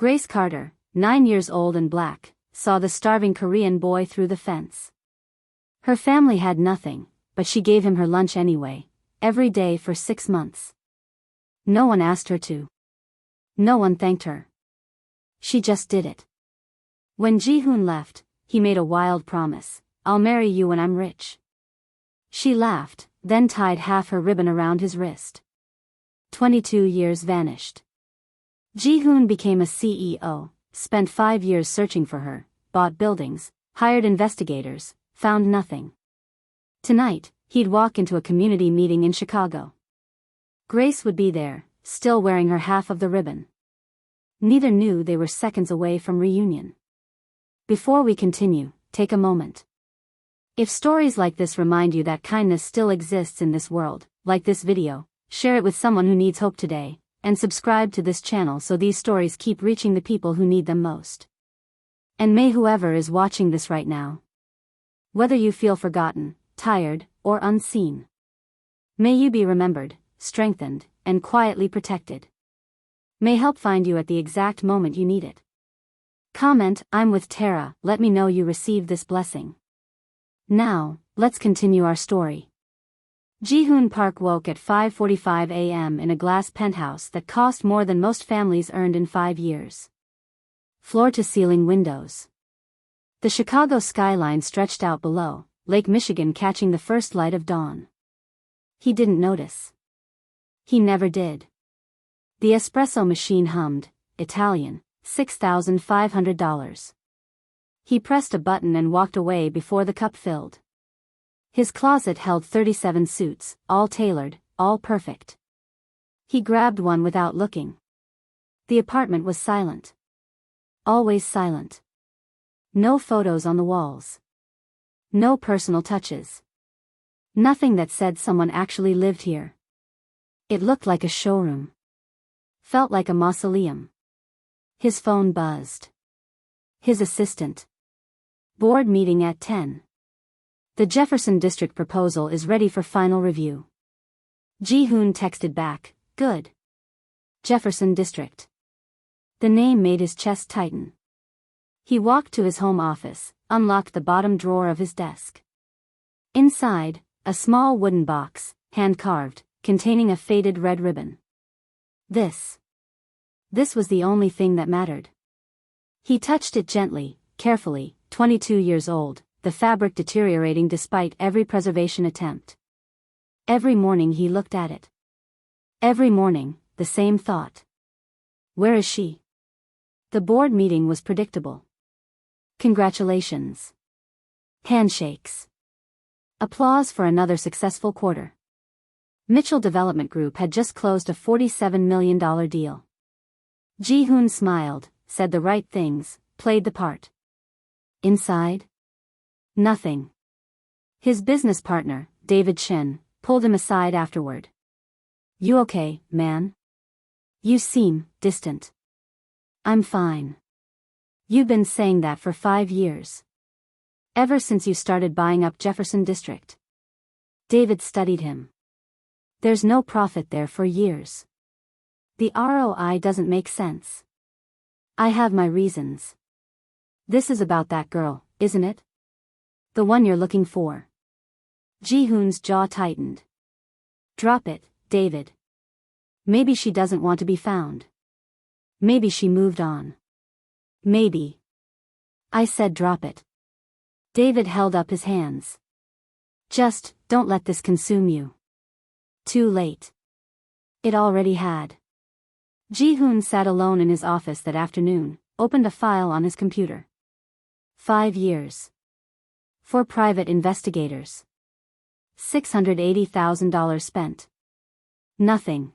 Grace Carter, 9 years old and black, saw the starving Korean boy through the fence. Her family had nothing, but she gave him her lunch anyway, every day for 6 months. No one asked her to. No one thanked her. She just did it. When Ji-hoon left, he made a wild promise: "I'll marry you when I'm rich." She laughed, then tied half her ribbon around his wrist. 22 years vanished. Ji-hoon became a CEO, spent 5 years searching for her, bought buildings, hired investigators, found nothing. Tonight, he'd walk into a community meeting in Chicago. Grace would be there, still wearing her half of the ribbon. Neither knew they were seconds away from reunion. Before we continue, take a moment. If stories like this remind you that kindness still exists in this world, like this video, share it with someone who needs hope today, and subscribe to this channel so these stories keep reaching the people who need them most. And may whoever is watching this right now, whether you feel forgotten, tired, or unseen, may you be remembered, strengthened, and quietly protected. May help find you at the exact moment you need it. Comment, "I'm with Tara," let me know you received this blessing. Now, let's continue our story. Ji-hoon Park woke at 5:45 a.m. in a glass penthouse that cost more than most families earned in 5 years. Floor-to-ceiling windows. The Chicago skyline stretched out below, Lake Michigan catching the first light of dawn. He didn't notice. He never did. The espresso machine hummed, Italian, $6,500. He pressed a button and walked away before the cup filled. His closet held 37 suits, all tailored, all perfect. He grabbed one without looking. The apartment was silent. Always silent. No photos on the walls. No personal touches. Nothing that said someone actually lived here. It looked like a showroom. Felt like a mausoleum. His phone buzzed. His assistant. Board meeting at 10. The Jefferson District proposal is ready for final review. Ji-hoon texted back, "Good. Jefferson District." The name made his chest tighten. He walked to his home office, unlocked the bottom drawer of his desk. Inside, a small wooden box, hand-carved, containing a faded red ribbon. This was the only thing that mattered. He touched it gently, carefully, 22 years old, the fabric deteriorating despite every preservation attempt. Every morning he looked at it. Every morning, the same thought. Where is she? The board meeting was predictable. Congratulations. Handshakes. Applause for another successful quarter. Mitchell Development Group had just closed a $47 million deal. Ji-hoon smiled, said the right things, played the part. Inside? Nothing. His business partner, David Shin, pulled him aside afterward. "You okay, man? You seem distant." "I'm fine. You've been saying that for 5 years. Ever since you started buying up Jefferson District." David studied him. "There's no profit there for years. The ROI doesn't make sense. I have my reasons. This is about that girl, isn't it? The one you're looking for." Ji-hoon's jaw tightened. "Drop it, David. Maybe she doesn't want to be found. Maybe she moved on. Maybe." "I said drop it." David held up his hands. "Just, don't let this consume you." Too late. It already had. Ji-hoon sat alone in his office that afternoon, opened a file on his computer. 5 years. 4 private investigators. $680,000 spent. Nothing.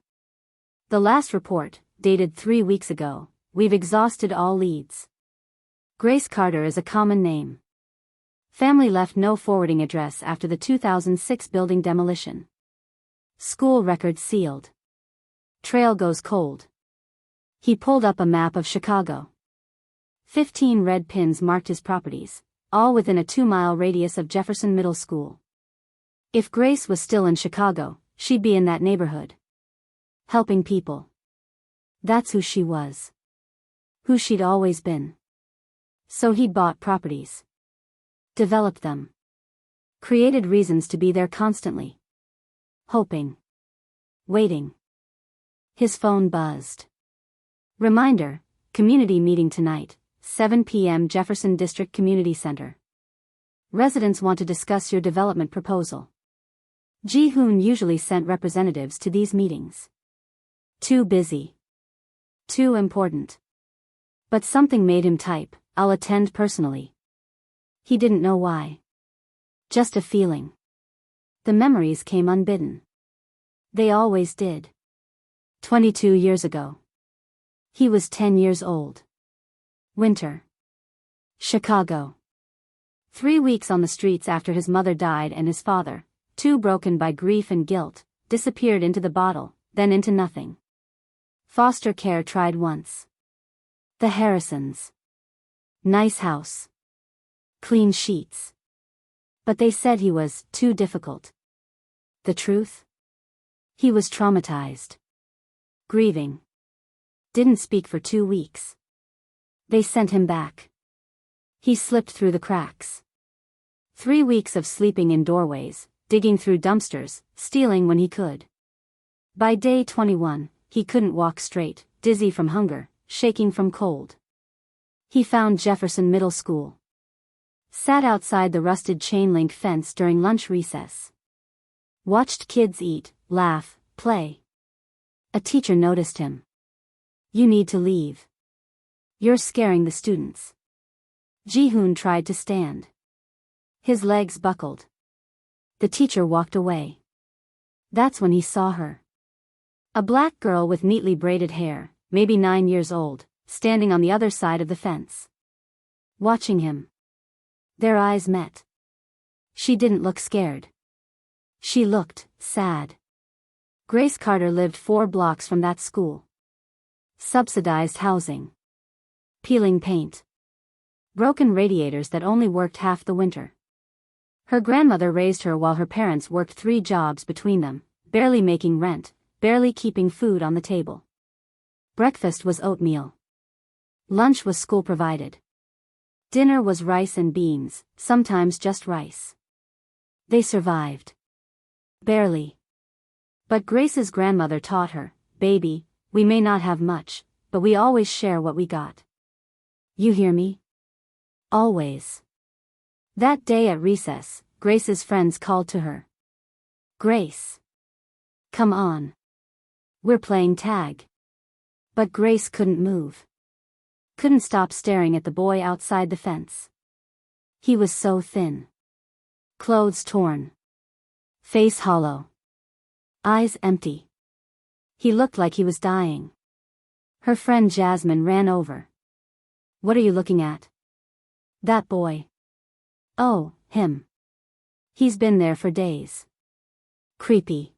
The last report, dated 3 weeks ago, "We've exhausted all leads. Grace Carter is a common name. Family left no forwarding address after the 2006 building demolition. School records sealed. Trail goes cold." He pulled up a map of Chicago. 15 red pins marked his properties, all within a 2-mile radius of Jefferson Middle School. If Grace was still in Chicago, she'd be in that neighborhood. Helping people. That's who she was. who she'd always been. So he'd bought properties. Developed them. Created reasons to be there constantly. Hoping. Waiting. His phone buzzed. Reminder, community meeting tonight, 7 p.m. Jefferson District Community Center. Residents want to discuss your development proposal. Ji-hoon usually sent representatives to these meetings. Too busy. Too important. But something made him type, "I'll attend personally." He didn't know why. Just a feeling. The memories came unbidden. They always did. 22 years ago. He was 10 years old. Winter. Chicago. 3 weeks on the streets after his mother died and his father, too broken by grief and guilt, disappeared into the bottle, then into nothing. Foster care tried once. The Harrisons. Nice house. Clean sheets. But they said he was too difficult. The truth? He was traumatized. Grieving. Didn't speak for 2 weeks. They sent him back. He slipped through the cracks. 3 weeks of sleeping in doorways, digging through dumpsters, stealing when he could. By day 21, he couldn't walk straight, dizzy from hunger, shaking from cold. He found Jefferson Middle School. Sat outside the rusted chain-link fence during lunch recess. Watched kids eat, laugh, play. A teacher noticed him. "You need to leave. You're scaring the students." Ji-hoon tried to stand. His legs buckled. The teacher walked away. That's when he saw her. A black girl with neatly braided hair, maybe 9 years old, standing on the other side of the fence. Watching him. Their eyes met. She didn't look scared. She looked sad. Grace Carter lived 4 blocks from that school. Subsidized housing. Peeling paint. Broken radiators that only worked half the winter. Her grandmother raised her while her parents worked 3 jobs between them, barely making rent, barely keeping food on the table. Breakfast was oatmeal. Lunch was school provided. Dinner was rice and beans, sometimes just rice. They survived. Barely. But Grace's grandmother taught her, "Baby, we may not have much, but we always share what we got. You hear me? Always." That day at recess, Grace's friends called to her. "Grace. Come on. We're playing tag." But Grace couldn't move. Couldn't stop staring at the boy outside the fence. He was so thin. Clothes torn. Face hollow. Eyes empty. He looked like he was dying. Her friend Jasmine ran over. "What are you looking at?" "That boy." "Oh, him. He's been there for days." "Creepy."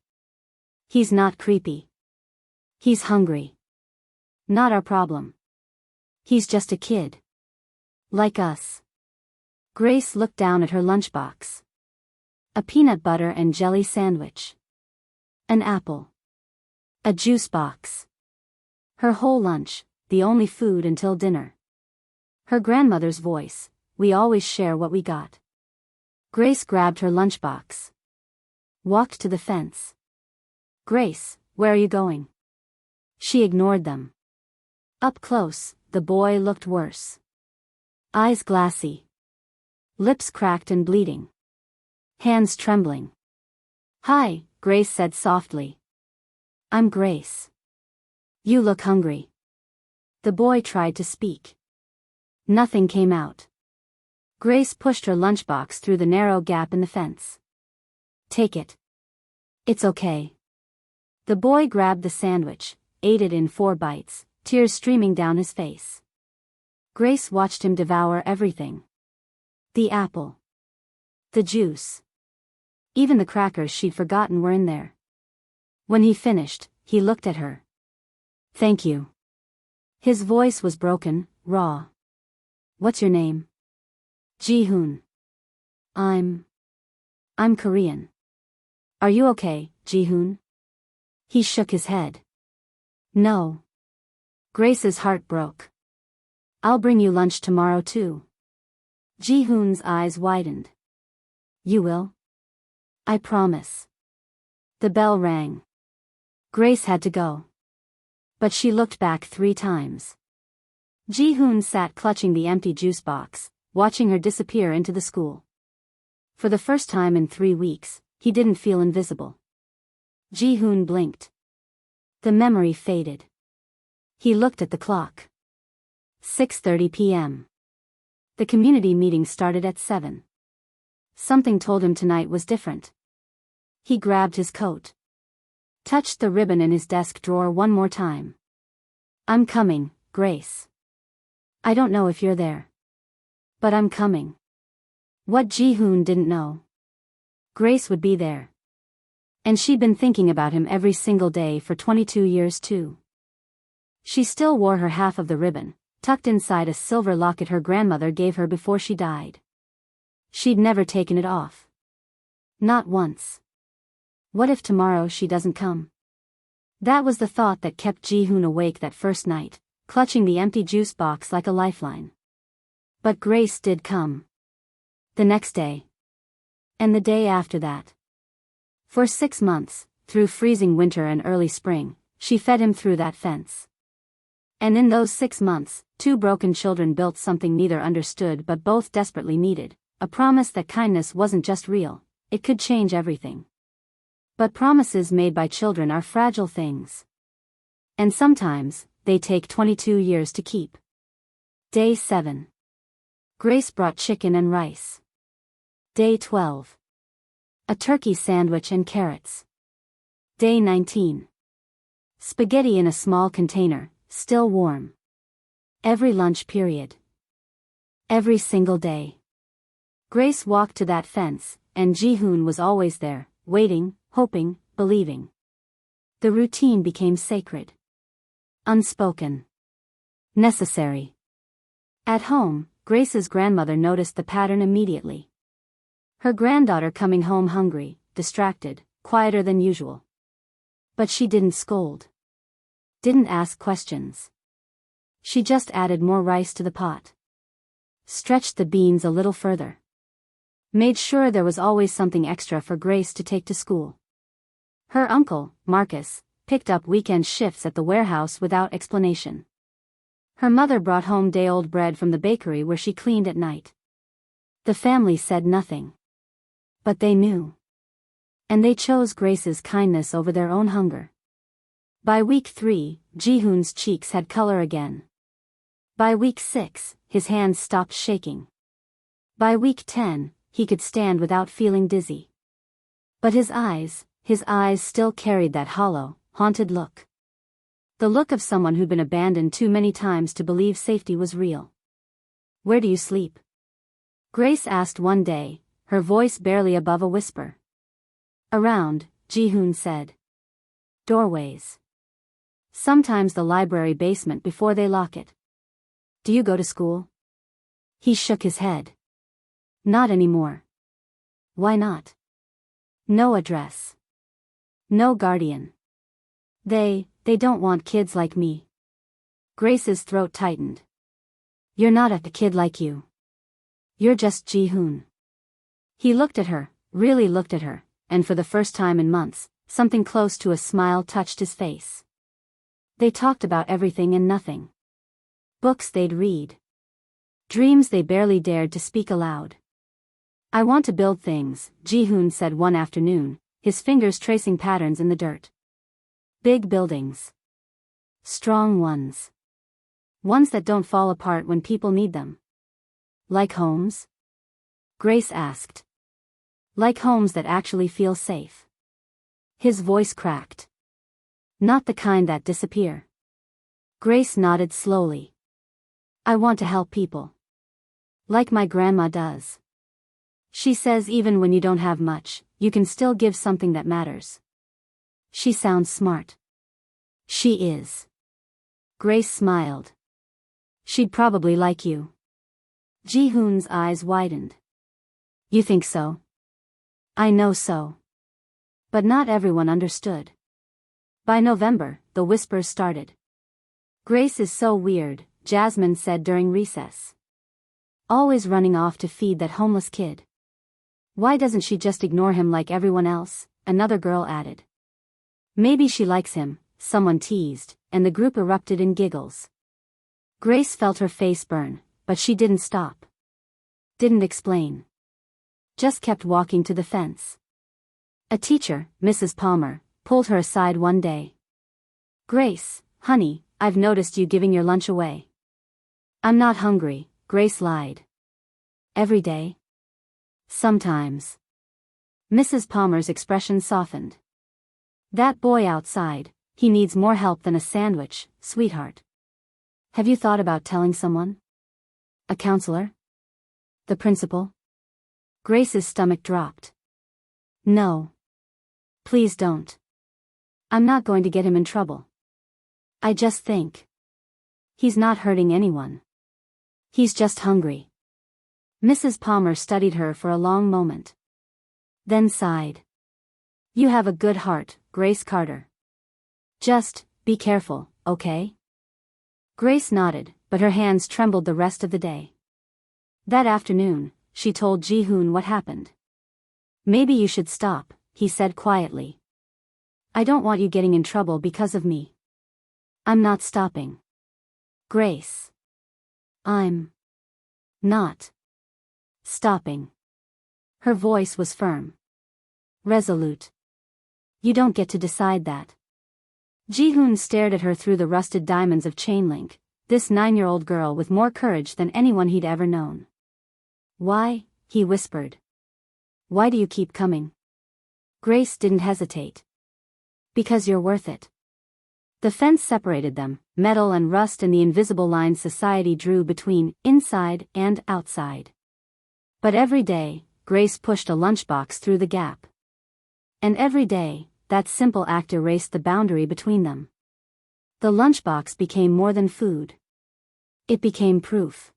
"He's not creepy. He's hungry. Not our problem. He's just a kid. Like us." Grace looked down at her lunchbox. A peanut butter and jelly sandwich. An apple. A juice box. Her whole lunch, the only food until dinner. Her grandmother's voice, "We always share what we got." Grace grabbed her lunchbox. Walked to the fence. "Grace, where are you going?" She ignored them. Up close, the boy looked worse. Eyes glassy. Lips cracked and bleeding. Hands trembling. "Hi," Grace said softly. "I'm Grace. You look hungry." The boy tried to speak. Nothing came out. Grace pushed her lunchbox through the narrow gap in the fence. "Take it. It's okay." The boy grabbed the sandwich, ate it in 4 bites, tears streaming down his face. Grace watched him devour everything. The apple. The juice. Even the crackers she'd forgotten were in there. When he finished, he looked at her. "Thank you." His voice was broken, raw. "What's your name?" "Ji-hoon." I'm Korean." "Are you okay, Ji-hoon?" He shook his head. "No." Grace's heart broke. I'll bring you lunch tomorrow too. Ji-hoon's eyes widened. You will? I promise. The bell rang. Grace had to go. But she looked back 3 times. Ji-hoon sat clutching the empty juice box, watching her disappear into the school. For the first time in 3 weeks, he didn't feel invisible. Ji-hoon blinked. The memory faded. He looked at the clock. 6:30 p.m. The community meeting started at 7. Something told him tonight was different. He grabbed his coat. Touched the ribbon in his desk drawer one more time. I'm coming, Grace. I don't know if you're there. But I'm coming. What Ji-hoon didn't know. Grace would be there. And she'd been thinking about him every single day for 22 years too. She still wore her half of the ribbon, tucked inside a silver locket her grandmother gave her before she died. She'd never taken it off. Not once. What if tomorrow she doesn't come? That was the thought that kept Ji-hoon awake that first night, clutching the empty juice box like a lifeline. But Grace did come. The next day. And the day after that. For 6 months, through freezing winter and early spring, she fed him through that fence. And in those 6 months, 2 broken children built something neither understood but both desperately needed, a promise that kindness wasn't just real, it could change everything. But promises made by children are fragile things. And sometimes, they take 22 years to keep. Day 7. Grace brought chicken and rice. Day 12. A turkey sandwich and carrots. Day 19. Spaghetti in a small container, still warm. Every lunch period. Every single day. Grace walked to that fence, and Ji-hoon was always there, waiting, hoping, believing. The routine became sacred. Unspoken. Necessary. At home, Grace's grandmother noticed the pattern immediately. Her granddaughter coming home hungry, distracted, quieter than usual. But she didn't scold. Didn't ask questions. She just added more rice to the pot. Stretched the beans a little further. Made sure there was always something extra for Grace to take to school. Her uncle, Marcus, picked up weekend shifts at the warehouse without explanation. Her mother brought home day-old bread from the bakery where she cleaned at night. The family said nothing. But they knew. And they chose Grace's kindness over their own hunger. By week 3, Ji-hoon's cheeks had color again. By week 6, his hands stopped shaking. By week 10, he could stand without feeling dizzy. But his eyes still carried that hollow, haunted look. The look of someone who'd been abandoned too many times to believe safety was real. Where do you sleep? Grace asked one day, her voice barely above a whisper. Around, Ji-hoon said. Doorways. Sometimes the library basement before they lock it. Do you go to school? He shook his head. Not anymore. Why not? No address. No guardian. They don't want kids like me. Grace's throat tightened. You're not a kid like you. You're just Ji-hoon. He looked at her, really looked at her, and for the first time in months, something close to a smile touched his face. They talked about everything and nothing. Books they'd read. Dreams they barely dared to speak aloud. I want to build things, Ji-hoon said one afternoon, his fingers tracing patterns in the dirt. Big buildings. Strong ones. Ones that don't fall apart when people need them. Like homes? Grace asked. Like homes that actually feel safe. His voice cracked. Not the kind that disappear. Grace nodded slowly. I want to help people. Like my grandma does. She says even when you don't have much, you can still give something that matters. She sounds smart. She is. Grace smiled. She'd probably like you. Ji-hoon's eyes widened. You think so? I know so. But not everyone understood. By November, the whispers started. Grace is so weird, Jasmine said during recess. Always running off to feed that homeless kid. Why doesn't she just ignore him like everyone else? Another girl added. Maybe she likes him, someone teased, and the group erupted in giggles. Grace felt her face burn, but she didn't stop. Didn't explain. Just kept walking to the fence. A teacher, Mrs. Palmer, pulled her aside one day. Grace, honey, I've noticed you giving your lunch away. I'm not hungry, Grace lied. Every day? Sometimes. Mrs. Palmer's expression softened. That boy outside, he needs more help than a sandwich, sweetheart. Have you thought about telling someone? A counselor? The principal? Grace's stomach dropped. No. Please don't. I'm not going to get him in trouble. I just think. He's not hurting anyone. He's just hungry. Mrs. Palmer studied her for a long moment. Then sighed. You have a good heart, Grace Carter. Just, be careful, okay? Grace nodded, but her hands trembled the rest of the day. That afternoon, she told Ji-hoon what happened. Maybe you should stop, he said quietly. I don't want you getting in trouble because of me. I'm not stopping. Grace. I'm not stopping. Her voice was firm. Resolute. You don't get to decide that. Ji-hoon stared at her through the rusted diamonds of chain link, this 9-year-old girl with more courage than anyone he'd ever known. Why? He whispered. Why do you keep coming? Grace didn't hesitate. Because you're worth it. The fence separated them, metal and rust and the invisible lines society drew between inside and outside. But every day, Grace pushed a lunchbox through the gap. And every day, that simple act erased the boundary between them. The lunchbox became more than food. It became proof.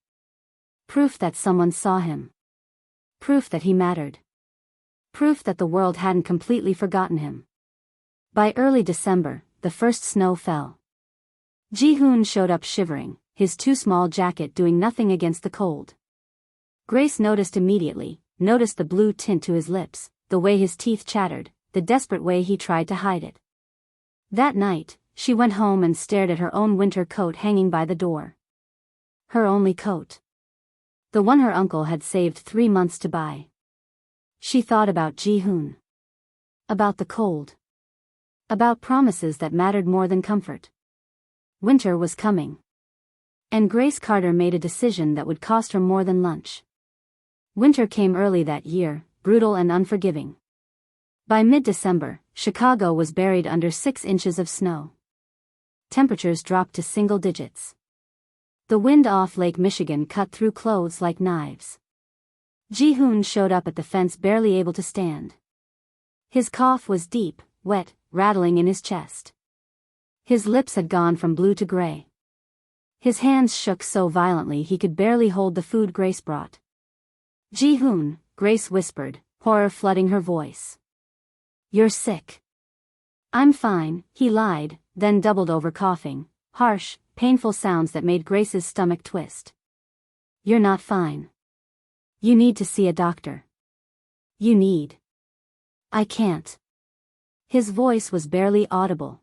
Proof that someone saw him. Proof that he mattered. Proof that the world hadn't completely forgotten him. By early December, the first snow fell. Ji-hoon showed up shivering, his too small jacket doing nothing against the cold. Grace noticed immediately, noticed the blue tint to his lips, the way his teeth chattered, the desperate way he tried to hide it. That night, she went home and stared at her own winter coat hanging by the door. Her only coat. The one her uncle had saved 3 months to buy. She thought about Ji-hoon. About the cold. About promises that mattered more than comfort. Winter was coming. And Grace Carter made a decision that would cost her more than lunch. Winter came early that year, brutal and unforgiving. By mid-December, Chicago was buried under 6 inches of snow. Temperatures dropped to single digits. The wind off Lake Michigan cut through clothes like knives. Ji-hoon showed up at the fence barely able to stand. His cough was deep, wet, rattling in his chest. His lips had gone from blue to gray. His hands shook so violently he could barely hold the food Grace brought. Ji-hoon, Grace whispered, horror flooding her voice. You're sick. I'm fine, he lied, then doubled over coughing, harsh, painful sounds that made Grace's stomach twist. You're not fine. You need to see a doctor. You need. I can't. His voice was barely audible.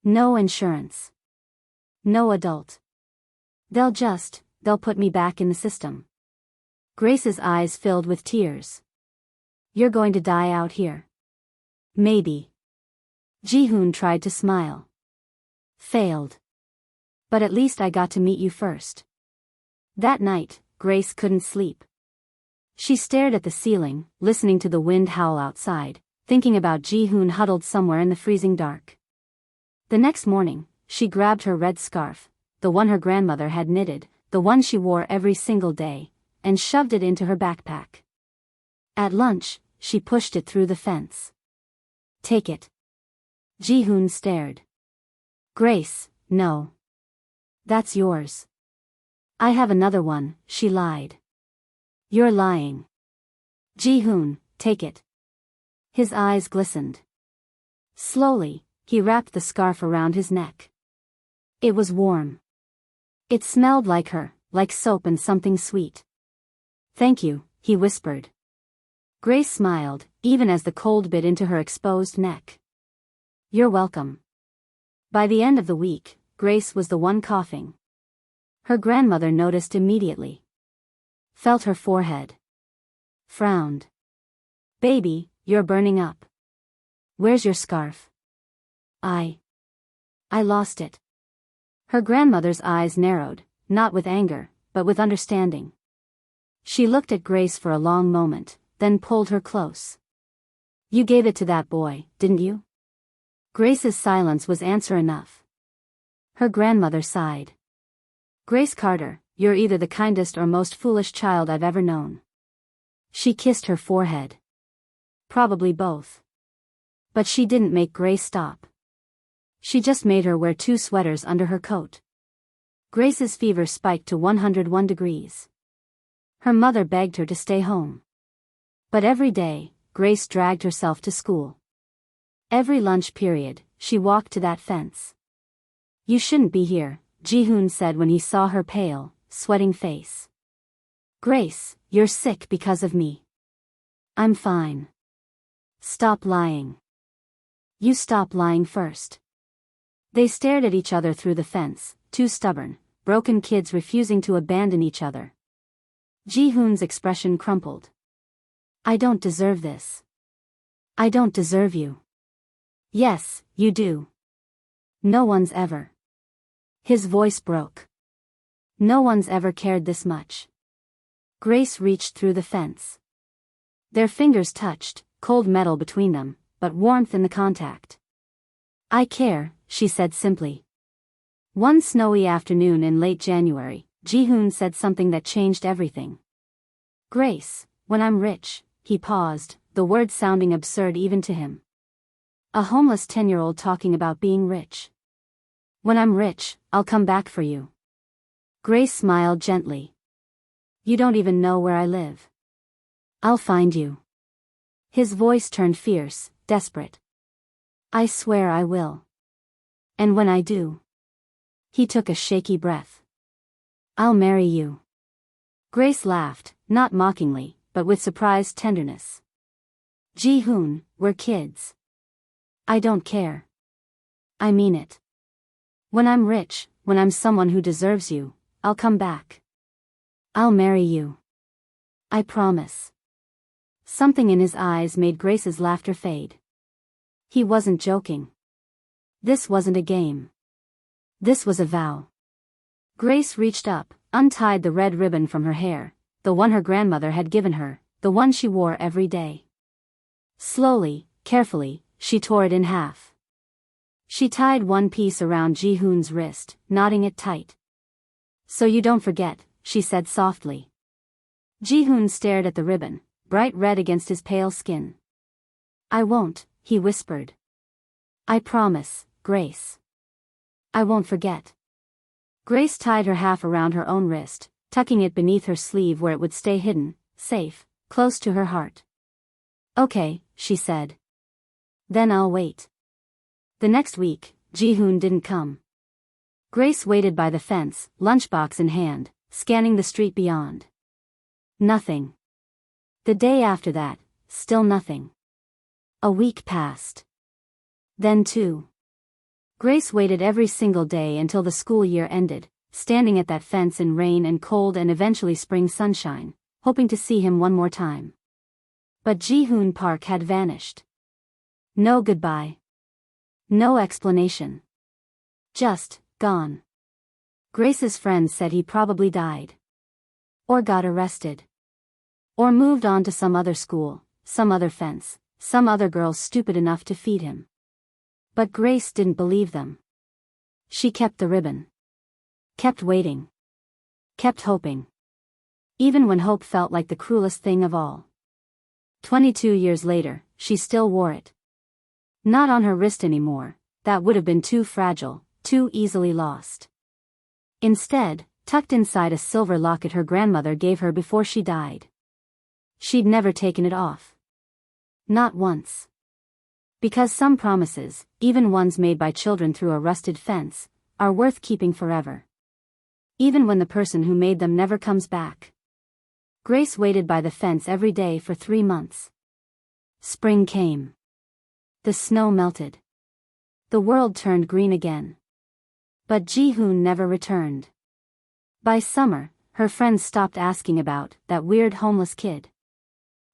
No insurance. No adult. They'll put me back in the system. Grace's eyes filled with tears. You're going to die out here. Maybe. Ji-hoon tried to smile. Failed. But at least I got to meet you first. That night, Grace couldn't sleep. She stared at the ceiling, listening to the wind howl outside, thinking about Ji-hoon huddled somewhere in the freezing dark. The next morning, she grabbed her red scarf, the one her grandmother had knitted, the one she wore every single day, and shoved it into her backpack. At lunch, she pushed it through the fence. Take it. Ji-hoon stared. Grace, no. That's yours. I have another one, she lied. You're lying. Ji-hoon, take it. His eyes glistened. Slowly, he wrapped the scarf around his neck. It was warm. It smelled like her, like soap and something sweet. "Thank you," he whispered. Grace smiled, even as the cold bit into her exposed neck. "You're welcome." By the end of the week, Grace was the one coughing. Her grandmother noticed immediately. Felt her forehead. Frowned. "Baby, you're burning up. Where's your scarf?" I lost it." Her grandmother's eyes narrowed, not with anger, but with understanding. She looked at Grace for a long moment, then pulled her close. "You gave it to that boy, didn't you?" Grace's silence was answer enough. Her grandmother sighed. "Grace Carter, you're either the kindest or most foolish child I've ever known." She kissed her forehead. "Probably both." But she didn't make Grace stop. She just made her wear 2 sweaters under her coat. Grace's fever spiked to 101 degrees. Her mother begged her to stay home. But every day, Grace dragged herself to school. Every lunch period, she walked to that fence. "You shouldn't be here," Ji-hoon said when he saw her pale, sweating face. "Grace, you're sick because of me." "I'm fine." "Stop lying." "You stop lying first." They stared at each other through the fence, 2 stubborn, broken kids refusing to abandon each other. Ji-hoon's expression crumpled. "I don't deserve this. I don't deserve you." "Yes, you do. No one's ever." His voice broke. "No one's ever cared this much." Grace reached through the fence. Their fingers touched, cold metal between them, but warmth in the contact. "I care," she said simply. One snowy afternoon in late January, Ji-hoon said something that changed everything. "Grace, when I'm rich," he paused, the word sounding absurd even to him. A homeless 10-year-old talking about being rich. "When I'm rich, I'll come back for you." Grace smiled gently. "You don't even know where I live." "I'll find you." His voice turned fierce, desperate. "I swear I will. And when I do." He took a shaky breath. "I'll marry you." Grace laughed, not mockingly, but with surprised tenderness. "Ji-hoon, we're kids." "I don't care. I mean it. When I'm rich, when I'm someone who deserves you, I'll come back. I'll marry you. I promise." Something in his eyes made Grace's laughter fade. He wasn't joking. This wasn't a game. This was a vow. Grace reached up, untied the red ribbon from her hair, the one her grandmother had given her, the one she wore every day. Slowly, carefully, she tore it in half. She tied one piece around Ji-hoon's wrist, knotting it tight. "So you don't forget," she said softly. Ji-hoon stared at the ribbon, bright red against his pale skin. "I won't," he whispered. "I promise, Grace. I won't forget." Grace tied her half around her own wrist, tucking it beneath her sleeve where it would stay hidden, safe, close to her heart. "Okay," she said. "Then I'll wait." The next week, Ji-hoon didn't come. Grace waited by the fence, lunchbox in hand, scanning the street beyond. Nothing. The day after that, still nothing. A week passed. Then 2. Grace waited every single day until the school year ended, standing at that fence in rain and cold and eventually spring sunshine, hoping to see him one more time. But Ji-hoon Park had vanished. No goodbye. No explanation. Just, gone. Grace's friends said he probably died. Or got arrested. Or moved on to some other school, some other fence, some other girl stupid enough to feed him. But Grace didn't believe them. She kept the ribbon. Kept waiting. Kept hoping. Even when hope felt like the cruelest thing of all. 22 years later, she still wore it. Not on her wrist anymore, that would have been too fragile, too easily lost. Instead, tucked inside a silver locket her grandmother gave her before she died. She'd never taken it off. Not once. Because some promises, even ones made by children through a rusted fence, are worth keeping forever. even when the person who made them never comes back. Grace waited by the fence every day for 3 months. Spring came. The snow melted. The world turned green again. But Ji-hoon never returned. By summer, her friends stopped asking about that weird homeless kid.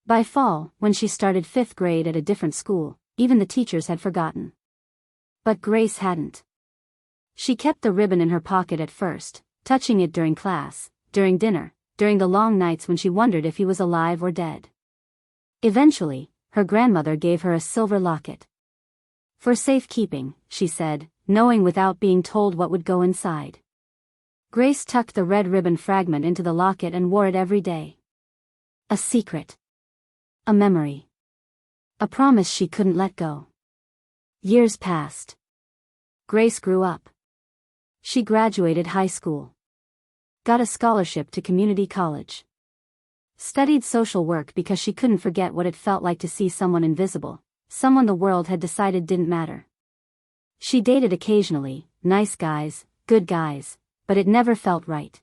By fall, when she started 5th grade at a different school, even the teachers had forgotten. But Grace hadn't. She kept the ribbon in her pocket at first, touching it during class, during dinner, during the long nights when she wondered if he was alive or dead. Eventually, her grandmother gave her a silver locket. For safekeeping, she said, knowing without being told what would go inside. Grace tucked the red ribbon fragment into the locket and wore it every day. A secret. A memory. A promise she couldn't let go. Years passed. Grace grew up. She graduated high school. Got a scholarship to community college. Studied social work because she couldn't forget what it felt like to see someone invisible, someone the world had decided didn't matter. She dated occasionally, nice guys, good guys, but it never felt right.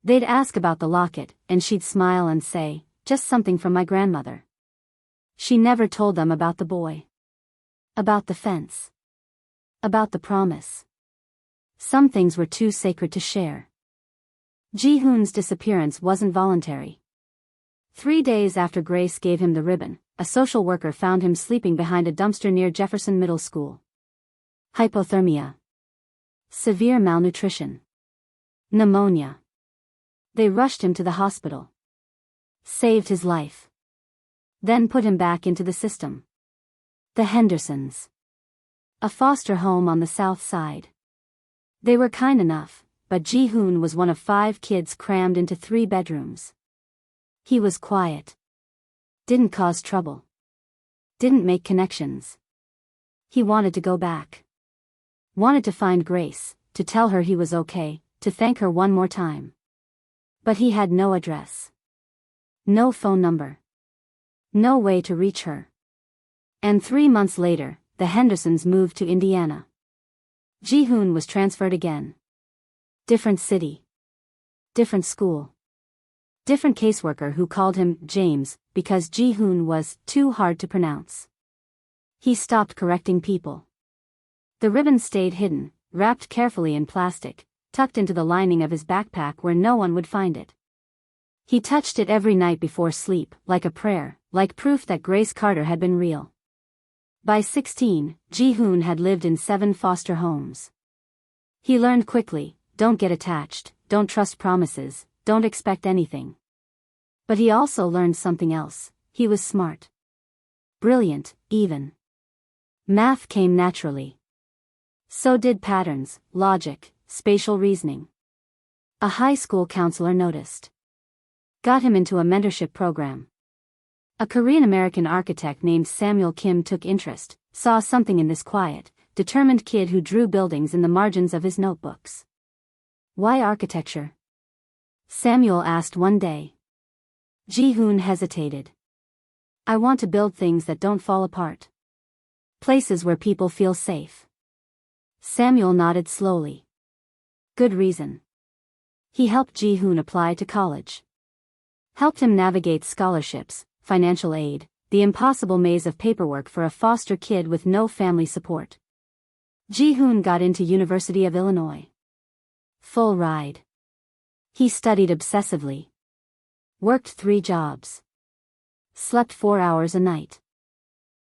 They'd ask about the locket, and she'd smile and say, "Just something from my grandmother." She never told them about the boy. About the fence. About the promise. Some things were too sacred to share. Ji-hoon's disappearance wasn't voluntary. 3 days after Grace gave him the ribbon, a social worker found him sleeping behind a dumpster near Jefferson Middle School. Hypothermia. Severe malnutrition. Pneumonia. They rushed him to the hospital. Saved his life. Then put him back into the system. The Hendersons. A foster home on the south side. They were kind enough, but Ji-hoon was one of 5 kids crammed into 3 bedrooms. He was quiet. Didn't cause trouble. Didn't make connections. He wanted to go back. Wanted to find Grace, to tell her he was okay, to thank her one more time. But he had no address. No phone number. No way to reach her. And 3 months later, the Hendersons moved to Indiana. Ji-hoon was transferred again. Different city. Different school. Different caseworker who called him James, because Ji-hoon was too hard to pronounce. He stopped correcting people. The ribbon stayed hidden, wrapped carefully in plastic, tucked into the lining of his backpack where no one would find it. He touched it every night before sleep, like a prayer, like proof that Grace Carter had been real. By 16, Ji-hoon had lived in 7 foster homes. He learned quickly, don't get attached, don't trust promises, don't expect anything. But he also learned something else. He was smart. Brilliant, even. Math came naturally. So did patterns, logic, spatial reasoning. A high school counselor noticed. Got him into a mentorship program. A Korean-American architect named Samuel Kim took interest, saw something in this quiet, determined kid who drew buildings in the margins of his notebooks. Why architecture? Samuel asked one day. Ji-hoon hesitated. I want to build things that don't fall apart. Places where people feel safe. Samuel nodded slowly. Good reason. He helped Ji-hoon apply to college. Helped him navigate scholarships, financial aid, the impossible maze of paperwork for a foster kid with no family support. Ji-hoon got into University of Illinois. Full ride. He studied obsessively. Worked 3 jobs. Slept 4 hours a night.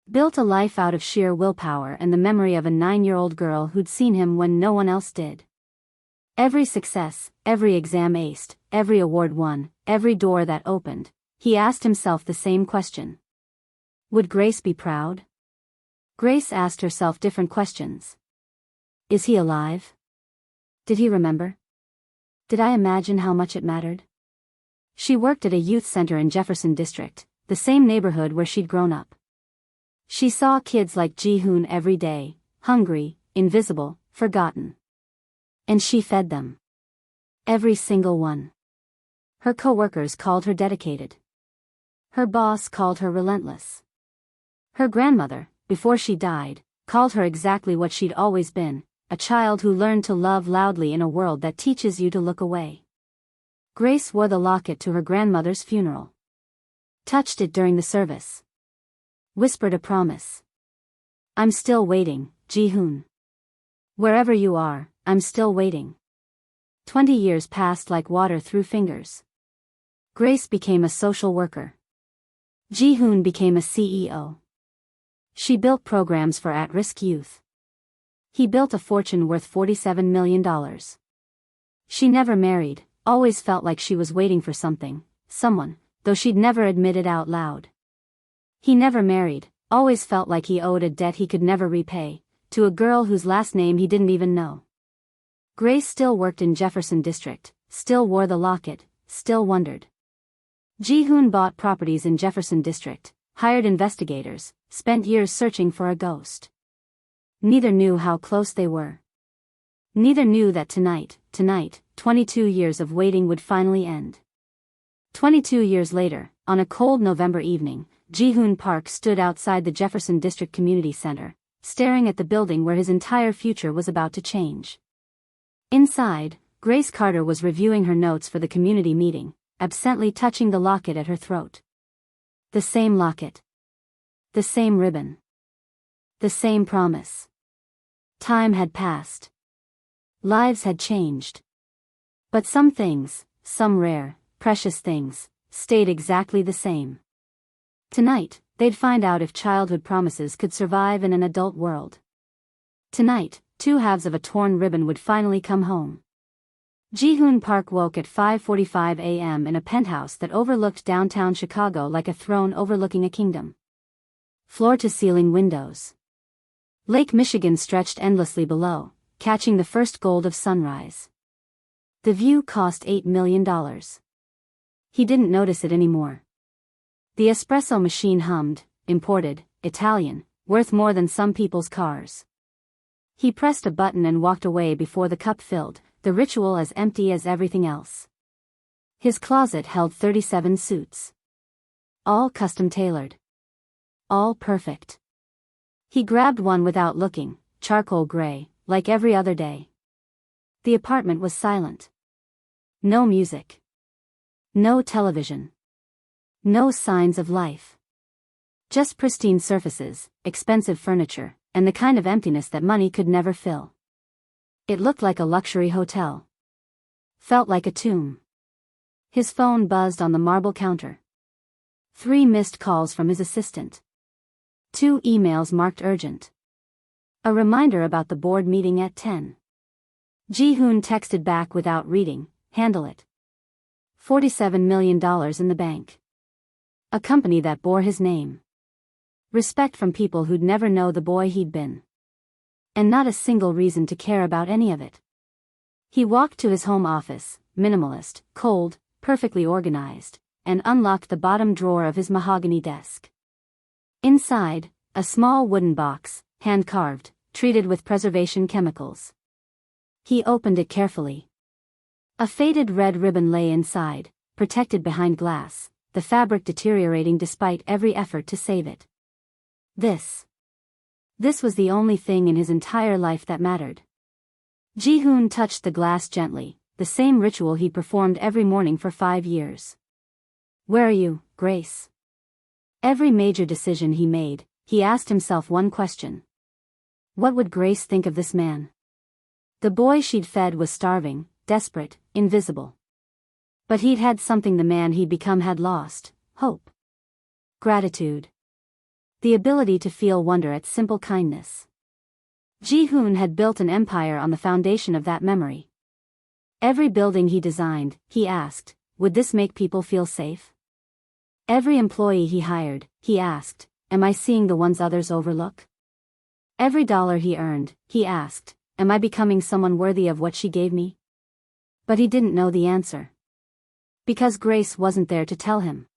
Built a life out of sheer willpower and the memory of a 9-year-old girl who'd seen him when no one else did. Every success, every exam aced, every award won, every door that opened, he asked himself the same question. Would Grace be proud? Grace asked herself different questions. Is he alive? Did he remember? Did I imagine how much it mattered? She worked at a youth center in Jefferson District, the same neighborhood where she'd grown up. She saw kids like Ji-hoon every day, hungry, invisible, forgotten. And she fed them. Every single one. Her coworkers called her dedicated. Her boss called her relentless. Her grandmother, before she died, called her exactly what she'd always been, a child who learned to love loudly in a world that teaches you to look away. Grace wore the locket to her grandmother's funeral. Touched it during the service. Whispered a promise. I'm still waiting, Ji-hoon. Wherever you are, I'm still waiting. 20 years passed like water through fingers. Grace became a social worker. Ji-hoon became a CEO. She built programs for at-risk youth. He built a fortune worth $47 million. She never married, always felt like she was waiting for something, someone, though she'd never admit it out loud. He never married, always felt like he owed a debt he could never repay, to a girl whose last name he didn't even know. Grace still worked in Jefferson District, still wore the locket, still wondered. Ji-hoon bought properties in Jefferson District, hired investigators, spent years searching for a ghost. Neither knew how close they were. Neither knew that tonight, 22 years of waiting would finally end. 22 years later, on a cold November evening, Ji-hoon Park stood outside the Jefferson District Community Center, staring at the building where his entire future was about to change. Inside, Grace Carter was reviewing her notes for the community meeting, absently touching the locket at her throat. The same locket. The same ribbon. The same promise. Time had passed. Lives had changed. But some things, some rare, precious things, stayed exactly the same. Tonight, they'd find out if childhood promises could survive in an adult world. Tonight, two halves of a torn ribbon would finally come home. Ji-hoon Park woke at 5:45 a.m. in a penthouse that overlooked downtown Chicago like a throne overlooking a kingdom. Floor-to-ceiling windows. Lake Michigan stretched endlessly below, catching the first gold of sunrise. The view cost $8 million. He didn't notice it anymore. The espresso machine hummed, imported, Italian, worth more than some people's cars. He pressed a button and walked away before the cup filled, the ritual as empty as everything else. His closet held 37 suits. All custom-tailored. All perfect. He grabbed one without looking, charcoal gray, like every other day. The apartment was silent. No music. No television. No signs of life. Just pristine surfaces, expensive furniture, and the kind of emptiness that money could never fill. It looked like a luxury hotel. Felt like a tomb. His phone buzzed on the marble counter. 3 missed calls from his assistant. 2 emails marked urgent. A reminder about the board meeting at 10. Ji-hoon texted back without reading, handle it. $47 million in the bank. A company that bore his name. Respect from people who'd never know the boy he'd been. And not a single reason to care about any of it. He walked to his home office, minimalist, cold, perfectly organized, and unlocked the bottom drawer of his mahogany desk. Inside, a small wooden box, hand-carved, treated with preservation chemicals. He opened it carefully. A faded red ribbon lay inside, protected behind glass, the fabric deteriorating despite every effort to save it. This was the only thing in his entire life that mattered. Ji-hoon touched the glass gently, the same ritual he'd performed every morning for 5 years. Where are you, Grace? Every major decision he made, he asked himself one question. What would Grace think of this man? The boy she'd fed was starving, desperate, invisible. But he'd had something the man he'd become had lost: hope. Gratitude. The ability to feel wonder at simple kindness. Ji-hoon had built an empire on the foundation of that memory. Every building he designed, he asked, would this make people feel safe? Every employee he hired, he asked, am I seeing the ones others overlook? Every dollar he earned, he asked, am I becoming someone worthy of what she gave me? But he didn't know the answer. Because Grace wasn't there to tell him.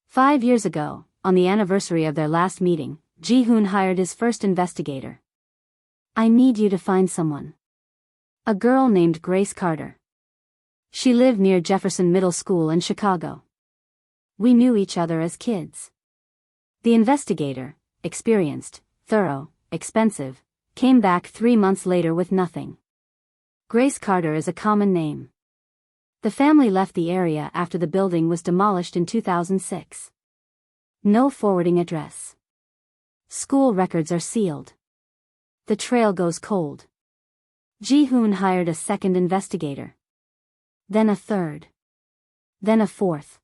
5 years ago, on the anniversary of their last meeting, Ji-hoon hired his first investigator. I need you to find someone. A girl named Grace Carter. She lived near Jefferson Middle School in Chicago. We knew each other as kids. The investigator, experienced, thorough, expensive, came back 3 months later with nothing. Grace Carter is a common name. The family left the area after the building was demolished in 2006. No forwarding address. School records are sealed. The trail goes cold. Ji-hoon hired a second investigator. Then a third. Then a fourth.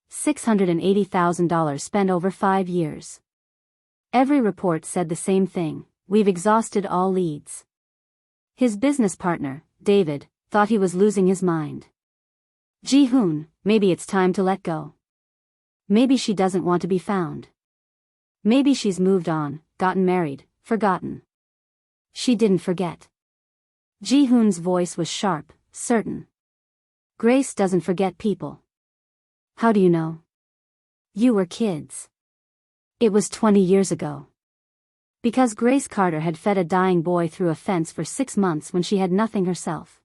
$680,000 spent over 5 years. Every report said the same thing: we've exhausted all leads. His business partner, David, thought he was losing his mind. Ji-hoon, maybe it's time to let go. Maybe she doesn't want to be found. Maybe she's moved on, gotten married, forgotten. She didn't forget. Ji-hoon's voice was sharp, certain. Grace doesn't forget people. How do you know? You were kids. It was 20 years ago. Because Grace Carter had fed a dying boy through a fence for 6 months when she had nothing herself.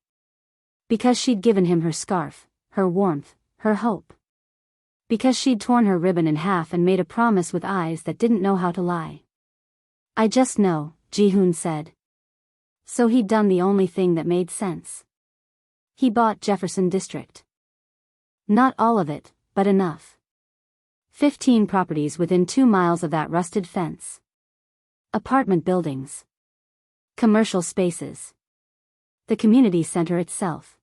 Because she'd given him her scarf, her warmth, her hope. Because she'd torn her ribbon in half and made a promise with eyes that didn't know how to lie. I just know, Ji-hoon said. So he'd done the only thing that made sense. He bought Jefferson District. Not all of it, but enough. 15 properties within 2 miles of that rusted fence. Apartment buildings. Commercial spaces. The community center itself.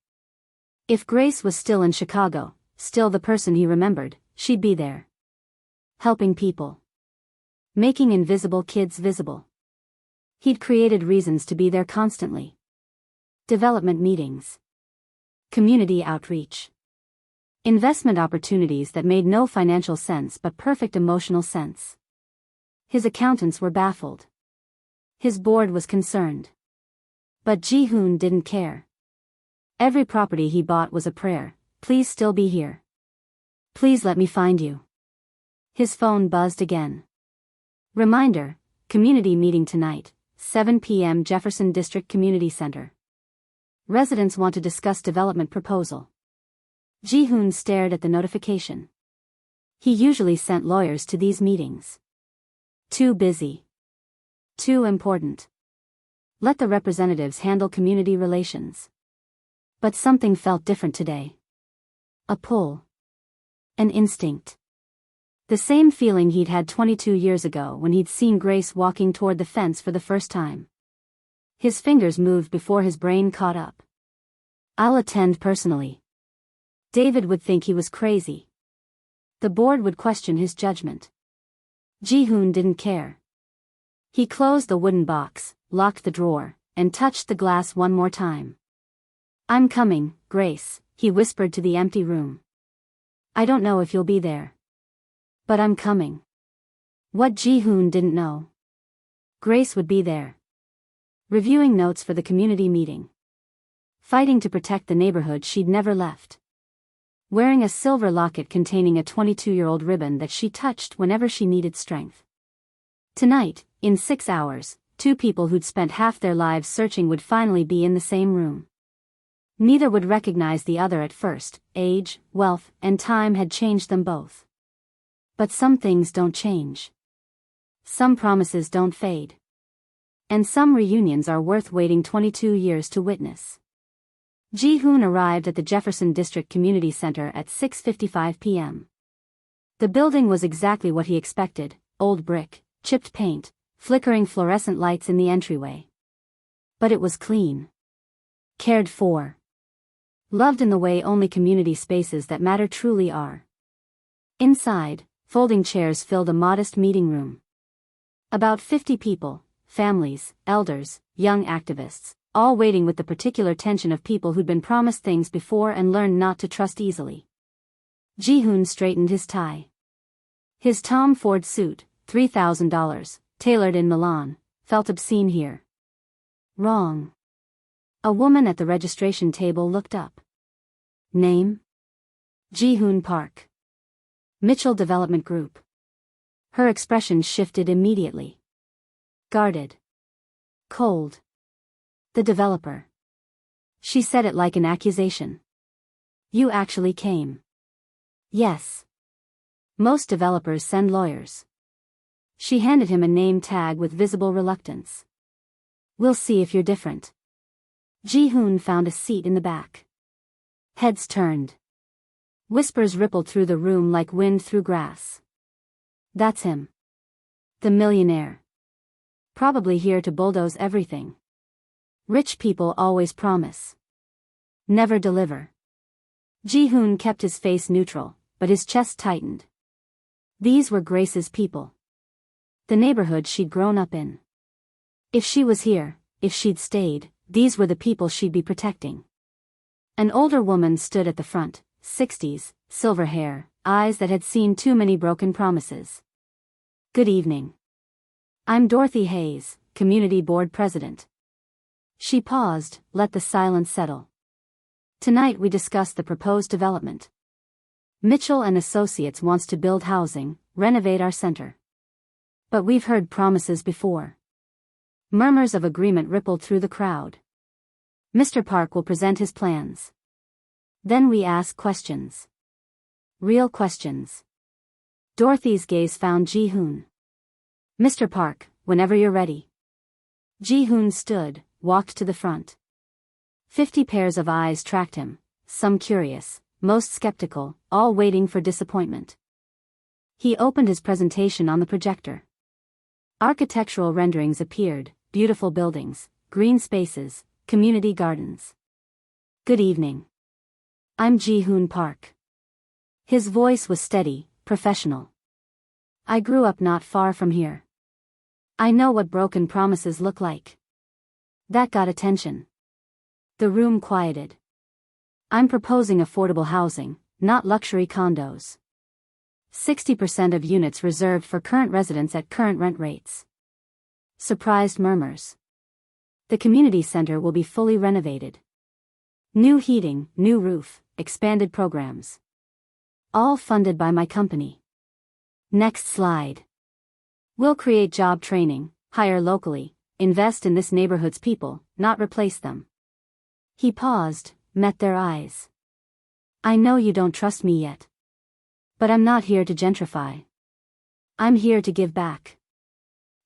If Grace was still in Chicago, still the person he remembered, she'd be there. Helping people. Making invisible kids visible. He'd created reasons to be there constantly. Development meetings. Community outreach. Investment opportunities that made no financial sense but perfect emotional sense. His accountants were baffled. His board was concerned. But Ji-hoon didn't care. Every property he bought was a prayer: please still be here. Please let me find you. His phone buzzed again. Reminder: community meeting tonight, 7 p.m. Jefferson District Community Center. Residents want to discuss development proposal. Ji-hoon stared at the notification. He usually sent lawyers to these meetings. Too busy. Too important. Let the representatives handle community relations. But something felt different today. A pull. An instinct. The same feeling he'd had 22 years ago when he'd seen Grace walking toward the fence for the first time. His fingers moved before his brain caught up. I'll attend personally. David would think he was crazy. The board would question his judgment. Ji-hoon didn't care. He closed the wooden box, locked the drawer, and touched the glass one more time. I'm coming, Grace, he whispered to the empty room. I don't know if you'll be there. But I'm coming. What Ji-hoon didn't know. Grace would be there. Reviewing notes for the community meeting. Fighting to protect the neighborhood she'd never left. Wearing a silver locket containing a 22-year-old ribbon that she touched whenever she needed strength. Tonight, in 6 hours, 2 people who'd spent half their lives searching would finally be in the same room. Neither would recognize the other at first. Age, wealth, and time had changed them both. But some things don't change. Some promises don't fade. And some reunions are worth waiting 22 years to witness. Ji-hoon arrived at the Jefferson District Community Center at 6:55 p.m. The building was exactly what he expected: old brick, chipped paint, flickering fluorescent lights in the entryway. But it was clean. Cared for. Loved in the way only community spaces that matter truly are. Inside, folding chairs filled a modest meeting room. About 50 people, families, elders, young activists, all waiting with the particular tension of people who'd been promised things before and learned not to trust easily. Ji-hoon straightened his tie. His Tom Ford suit, $3,000, tailored in Milan, felt obscene here. Wrong. A woman at the registration table looked up. Name? Ji-hoon Park. Mitchell Development Group. Her expression shifted immediately. Guarded. Cold. The developer. She said it like an accusation. You actually came. Yes. Most developers send lawyers. She handed him a name tag with visible reluctance. We'll see if you're different. Ji-hoon found a seat in the back. Heads turned. Whispers rippled through the room like wind through grass. That's him. The millionaire. Probably here to bulldoze everything. Rich people always promise. Never deliver. Ji-hoon kept his face neutral, but his chest tightened. These were Grace's people. The neighborhood she'd grown up in. If she was here, if she'd stayed, these were the people she'd be protecting. An older woman stood at the front, 60s, silver hair, eyes that had seen too many broken promises. Good evening. I'm Dorothy Hayes, Community Board President. She paused, let the silence settle. Tonight we discuss the proposed development. Mitchell and Associates wants to build housing, renovate our center. But we've heard promises before. Murmurs of agreement rippled through the crowd. Mr. Park will present his plans. Then we ask questions. Real questions. Dorothy's gaze found Ji-hoon. Mr. Park, whenever you're ready. Ji-hoon stood, walked to the front. 50 pairs of eyes tracked him, some curious, most skeptical, all waiting for disappointment. He opened his presentation on the projector. Architectural renderings appeared, beautiful buildings, green spaces, community gardens. Good evening. I'm Ji-hoon Park. His voice was steady, professional. I grew up not far from here. I know what broken promises look like. That got attention. The room quieted. I'm proposing affordable housing, not luxury condos. 60% of units reserved for current residents at current rent rates. Surprised murmurs. The community center will be fully renovated. New heating, new roof, expanded programs. All funded by my company. Next slide. We'll create job training, hire locally, invest in this neighborhood's people, not replace them. He paused, met their eyes. I know you don't trust me yet. But I'm not here to gentrify. I'm here to give back.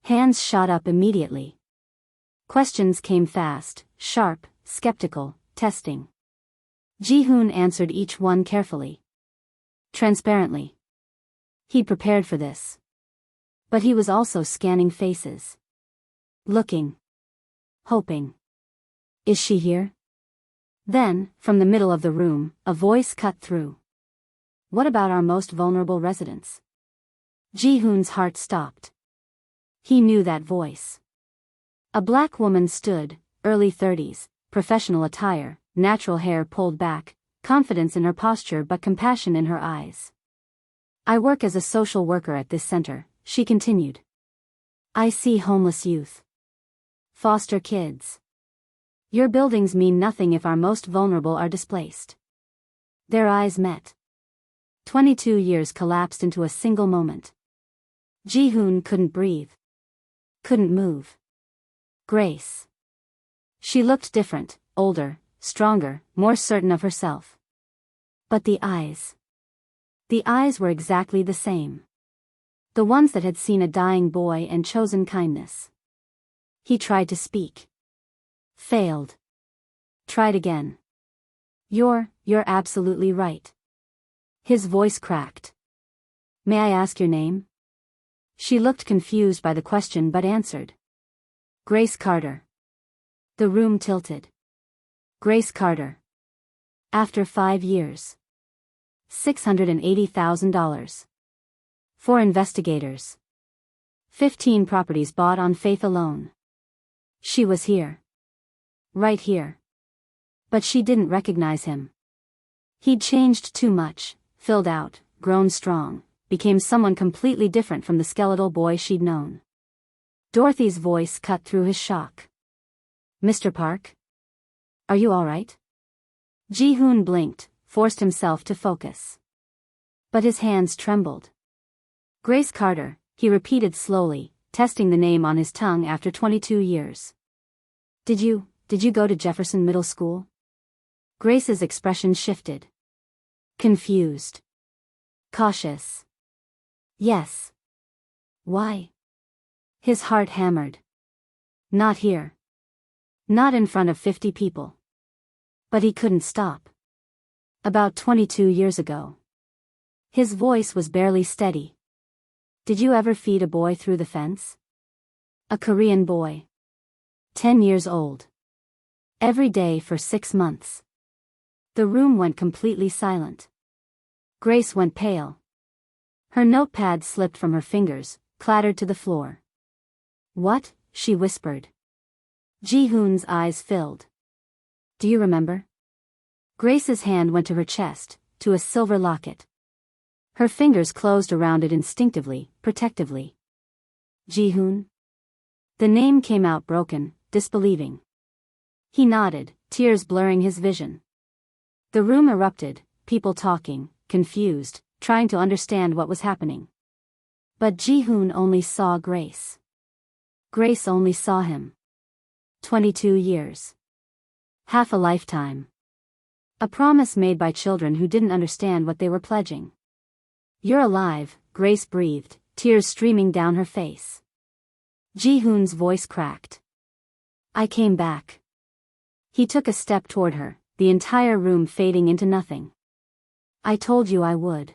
Hands shot up immediately. Questions came fast, sharp, skeptical, testing. Ji-hoon answered each one carefully. Transparently. He prepared for this. But he was also scanning faces. Looking. Hoping. Is she here? Then, from the middle of the room, a voice cut through. What about our most vulnerable residents? Ji-hoon's heart stopped. He knew that voice. A black woman stood, early 30s, professional attire, natural hair pulled back, confidence in her posture but compassion in her eyes. I work as a social worker at this center, she continued. I see homeless youth. Foster kids. Your buildings mean nothing if our most vulnerable are displaced. Their eyes met. 22 years collapsed into a single moment. Ji-hoon couldn't breathe. Couldn't move. Grace. She looked different, older, stronger, more certain of herself. But the eyes. The eyes were exactly the same. The ones that had seen a dying boy and chosen kindness. He tried to speak. Failed. Tried again. You're absolutely right. His voice cracked. May I ask your name? She looked confused by the question but answered. Grace Carter. The room tilted. Grace Carter. After 5 years. $680,000. 4 investigators. 15 properties bought on faith alone. She was here. Right here. But she didn't recognize him. He'd changed too much, filled out, grown strong, became someone completely different from the skeletal boy she'd known. Dorothy's voice cut through his shock. Mr. Park? Are you all right? Ji-hoon blinked, forced himself to focus. But his hands trembled. Grace Carter, he repeated slowly, testing the name on his tongue after 22 years. Did you go to Jefferson Middle School? Grace's expression shifted. Confused. Cautious. Yes. Why? His heart hammered. Not here. Not in front of 50 people. But he couldn't stop. About 22 years ago. His voice was barely steady. Did you ever feed a boy through the fence? A Korean boy. 10 years old. Every day for 6 months. The room went completely silent. Grace went pale. Her notepad slipped from her fingers, clattered to the floor. What? She whispered. Ji-hoon's eyes filled. Do you remember? Grace's hand went to her chest, to a silver locket. Her fingers closed around it instinctively, protectively. Ji-hoon? The name came out broken, disbelieving. He nodded, tears blurring his vision. The room erupted, people talking, confused, trying to understand what was happening. But Ji-hoon only saw Grace. Grace only saw him. 22 years. Half a lifetime. A promise made by children who didn't understand what they were pledging. You're alive, Grace breathed, tears streaming down her face. Ji-hoon's voice cracked. I came back. He took a step toward her, the entire room fading into nothing. I told you I would.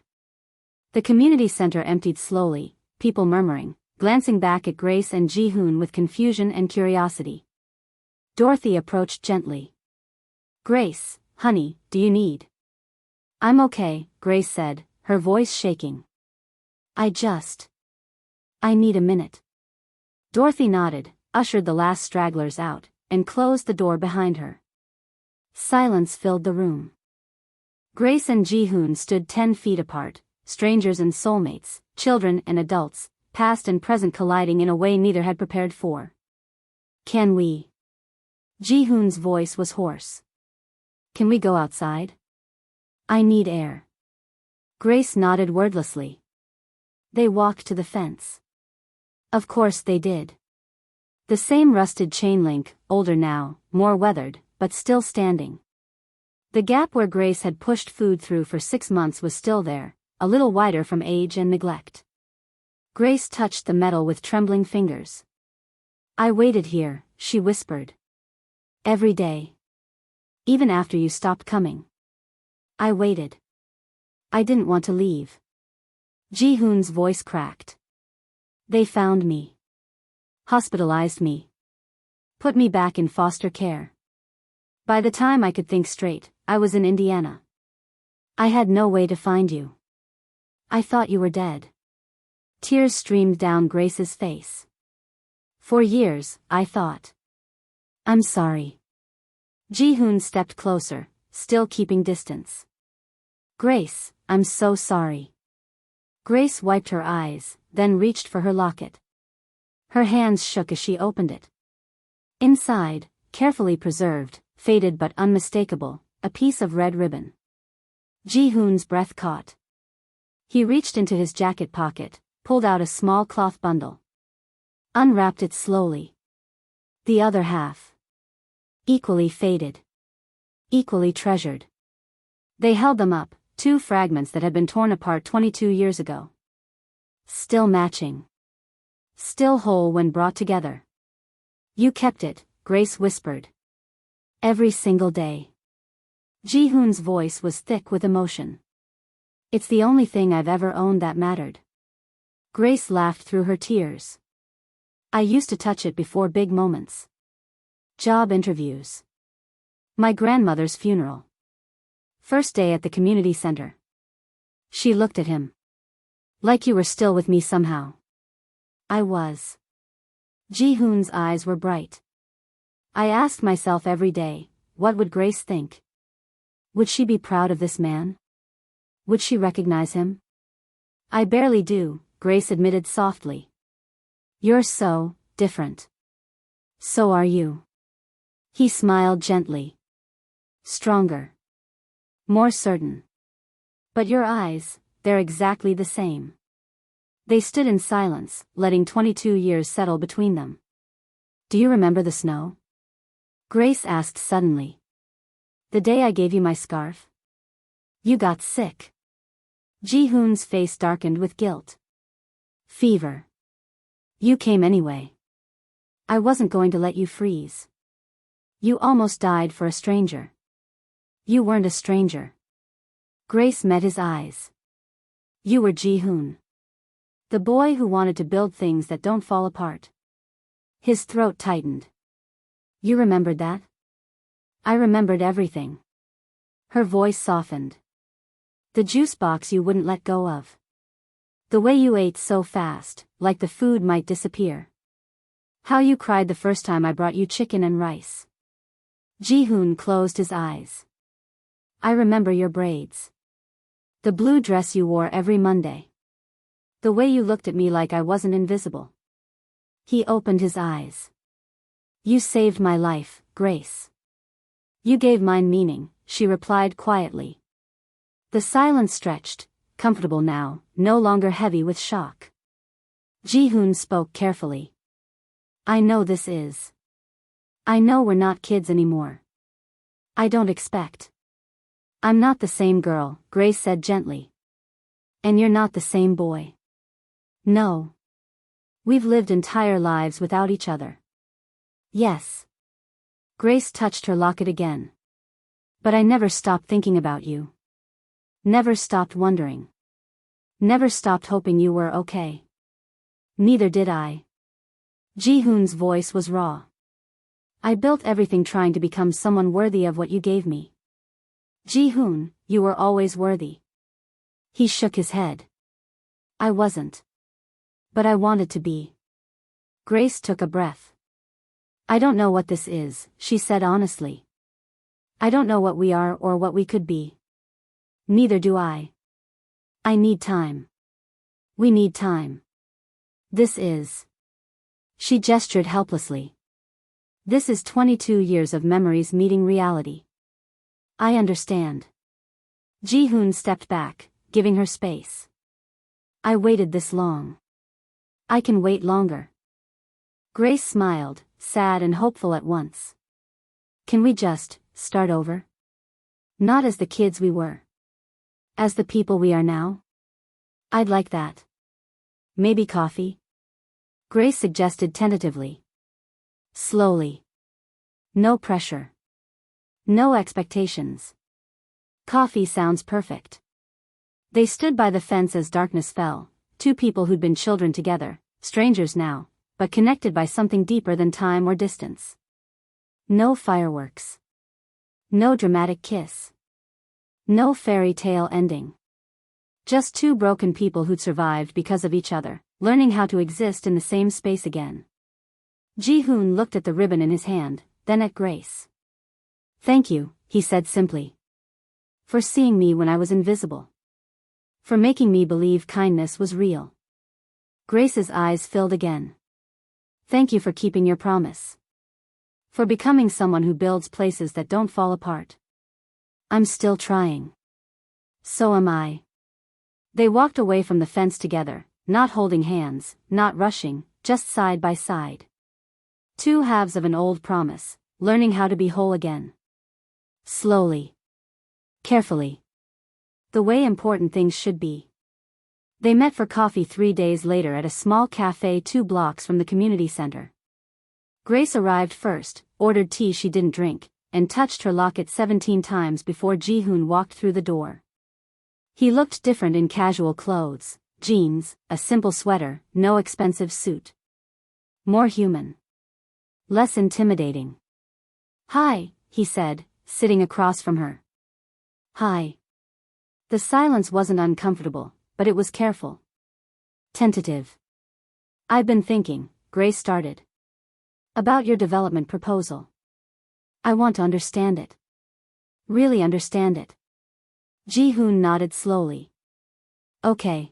The community center emptied slowly, people murmuring, glancing back at Grace and Ji-hoon with confusion and curiosity. Dorothy approached gently. Grace, honey, do you need? I'm okay, Grace said, her voice shaking. I need a minute. Dorothy nodded, ushered the last stragglers out, and closed the door behind her. Silence filled the room. Grace and Ji-hoon stood 10 feet apart, strangers and soulmates, children and adults, past and present colliding in a way neither had prepared for. Can we? Ji-hoon's voice was hoarse. Can we go outside? I need air. Grace nodded wordlessly. They walked to the fence. Of course they did. The same rusted chain link, older now, more weathered, but still standing. The gap where Grace had pushed food through for 6 months was still there, a little wider from age and neglect. Grace touched the metal with trembling fingers. I waited here, she whispered. Every day. Even after you stopped coming. I waited. I didn't want to leave. Ji-hoon's voice cracked. They found me. Hospitalized me. Put me back in foster care. By the time I could think straight, I was in Indiana. I had no way to find you. I thought you were dead. Tears streamed down Grace's face. For years, I thought. I'm sorry. Ji-hoon stepped closer, still keeping distance. Grace, I'm so sorry. Grace wiped her eyes, then reached for her locket. Her hands shook as she opened it. Inside, carefully preserved, faded but unmistakable, a piece of red ribbon. Ji-hoon's breath caught. He reached into his jacket pocket, pulled out a small cloth bundle. Unwrapped it slowly. The other half. Equally faded. Equally treasured. They held them up, 2 fragments that had been torn apart 22 years ago. Still matching. Still whole when brought together. You kept it, Grace whispered. Every single day. Ji-hoon's voice was thick with emotion. It's the only thing I've ever owned that mattered. Grace laughed through her tears. I used to touch it before big moments. Job interviews. My grandmother's funeral. First day at the community center. She looked at him. Like you were still with me somehow. I was. Ji-hoon's eyes were bright. I asked myself every day, what would Grace think? Would she be proud of this man? Would she recognize him? I barely do, Grace admitted softly. You're so different. So are you. He smiled gently. Stronger. More certain. But your eyes, they're exactly the same. They stood in silence, letting 22 years settle between them. Do you remember the snow? Grace asked suddenly. The day I gave you my scarf? You got sick. Ji-hoon's face darkened with guilt. Fever. You came anyway. I wasn't going to let you freeze. You almost died for a stranger. You weren't a stranger. Grace met his eyes. You were Ji-hoon. The boy who wanted to build things that don't fall apart. His throat tightened. You remembered that? I remembered everything. Her voice softened. The juice box you wouldn't let go of. The way you ate so fast, like the food might disappear. How you cried the first time I brought you chicken and rice. Ji-hoon closed his eyes. I remember your braids. The blue dress you wore every Monday. The way you looked at me like I wasn't invisible. He opened his eyes. You saved my life, Grace. You gave mine meaning, she replied quietly. The silence stretched, comfortable now, no longer heavy with shock. Ji-hoon spoke carefully. I know this is. I know we're not kids anymore. I don't expect. I'm not the same girl, Grace said gently. And you're not the same boy. No. We've lived entire lives without each other. Yes. Grace touched her locket again. But I never stopped thinking about you. Never stopped wondering. Never stopped hoping you were okay. Neither did I. Ji-hoon's voice was raw. I built everything trying to become someone worthy of what you gave me. Ji-hoon, you were always worthy. He shook his head. I wasn't. But I wanted to be. Grace took a breath. I don't know what this is, she said honestly. I don't know what we are or what we could be. Neither do I. I need time. We need time. This is. She gestured helplessly. This is 22 years of memories meeting reality. I understand. Ji-hoon stepped back, giving her space. I waited this long. I can wait longer. Grace smiled, sad and hopeful at once. Can we just start over? Not as the kids we were. As the people we are now? I'd like that. Maybe coffee? Grace suggested tentatively. Slowly. No pressure. No expectations. Coffee sounds perfect. They stood by the fence as darkness fell, two people who'd been children together, strangers now, but connected by something deeper than time or distance. No fireworks. No dramatic kiss. No fairy tale ending. Just two broken people who'd survived because of each other, learning how to exist in the same space again. Ji-hoon looked at the ribbon in his hand, then at Grace. Thank you, he said simply. For seeing me when I was invisible. For making me believe kindness was real. Grace's eyes filled again. Thank you for keeping your promise. For becoming someone who builds places that don't fall apart. I'm still trying. So am I. They walked away from the fence together, not holding hands, not rushing, just side by side. Two halves of an old promise, learning how to be whole again. Slowly. Carefully. The way important things should be. They met for coffee 3 days later at a small cafe 2 blocks from the community center. Grace arrived first, ordered tea she didn't drink, and touched her locket 17 times before Ji-hoon walked through the door. He looked different in casual clothes, jeans, a simple sweater, no expensive suit. More human. Less intimidating. Hi, he said, sitting across from her. Hi. The silence wasn't uncomfortable, but it was careful. Tentative. I've been thinking, Grace started. About your development proposal. I want to understand it. Really understand it. Ji-hoon nodded slowly. Okay.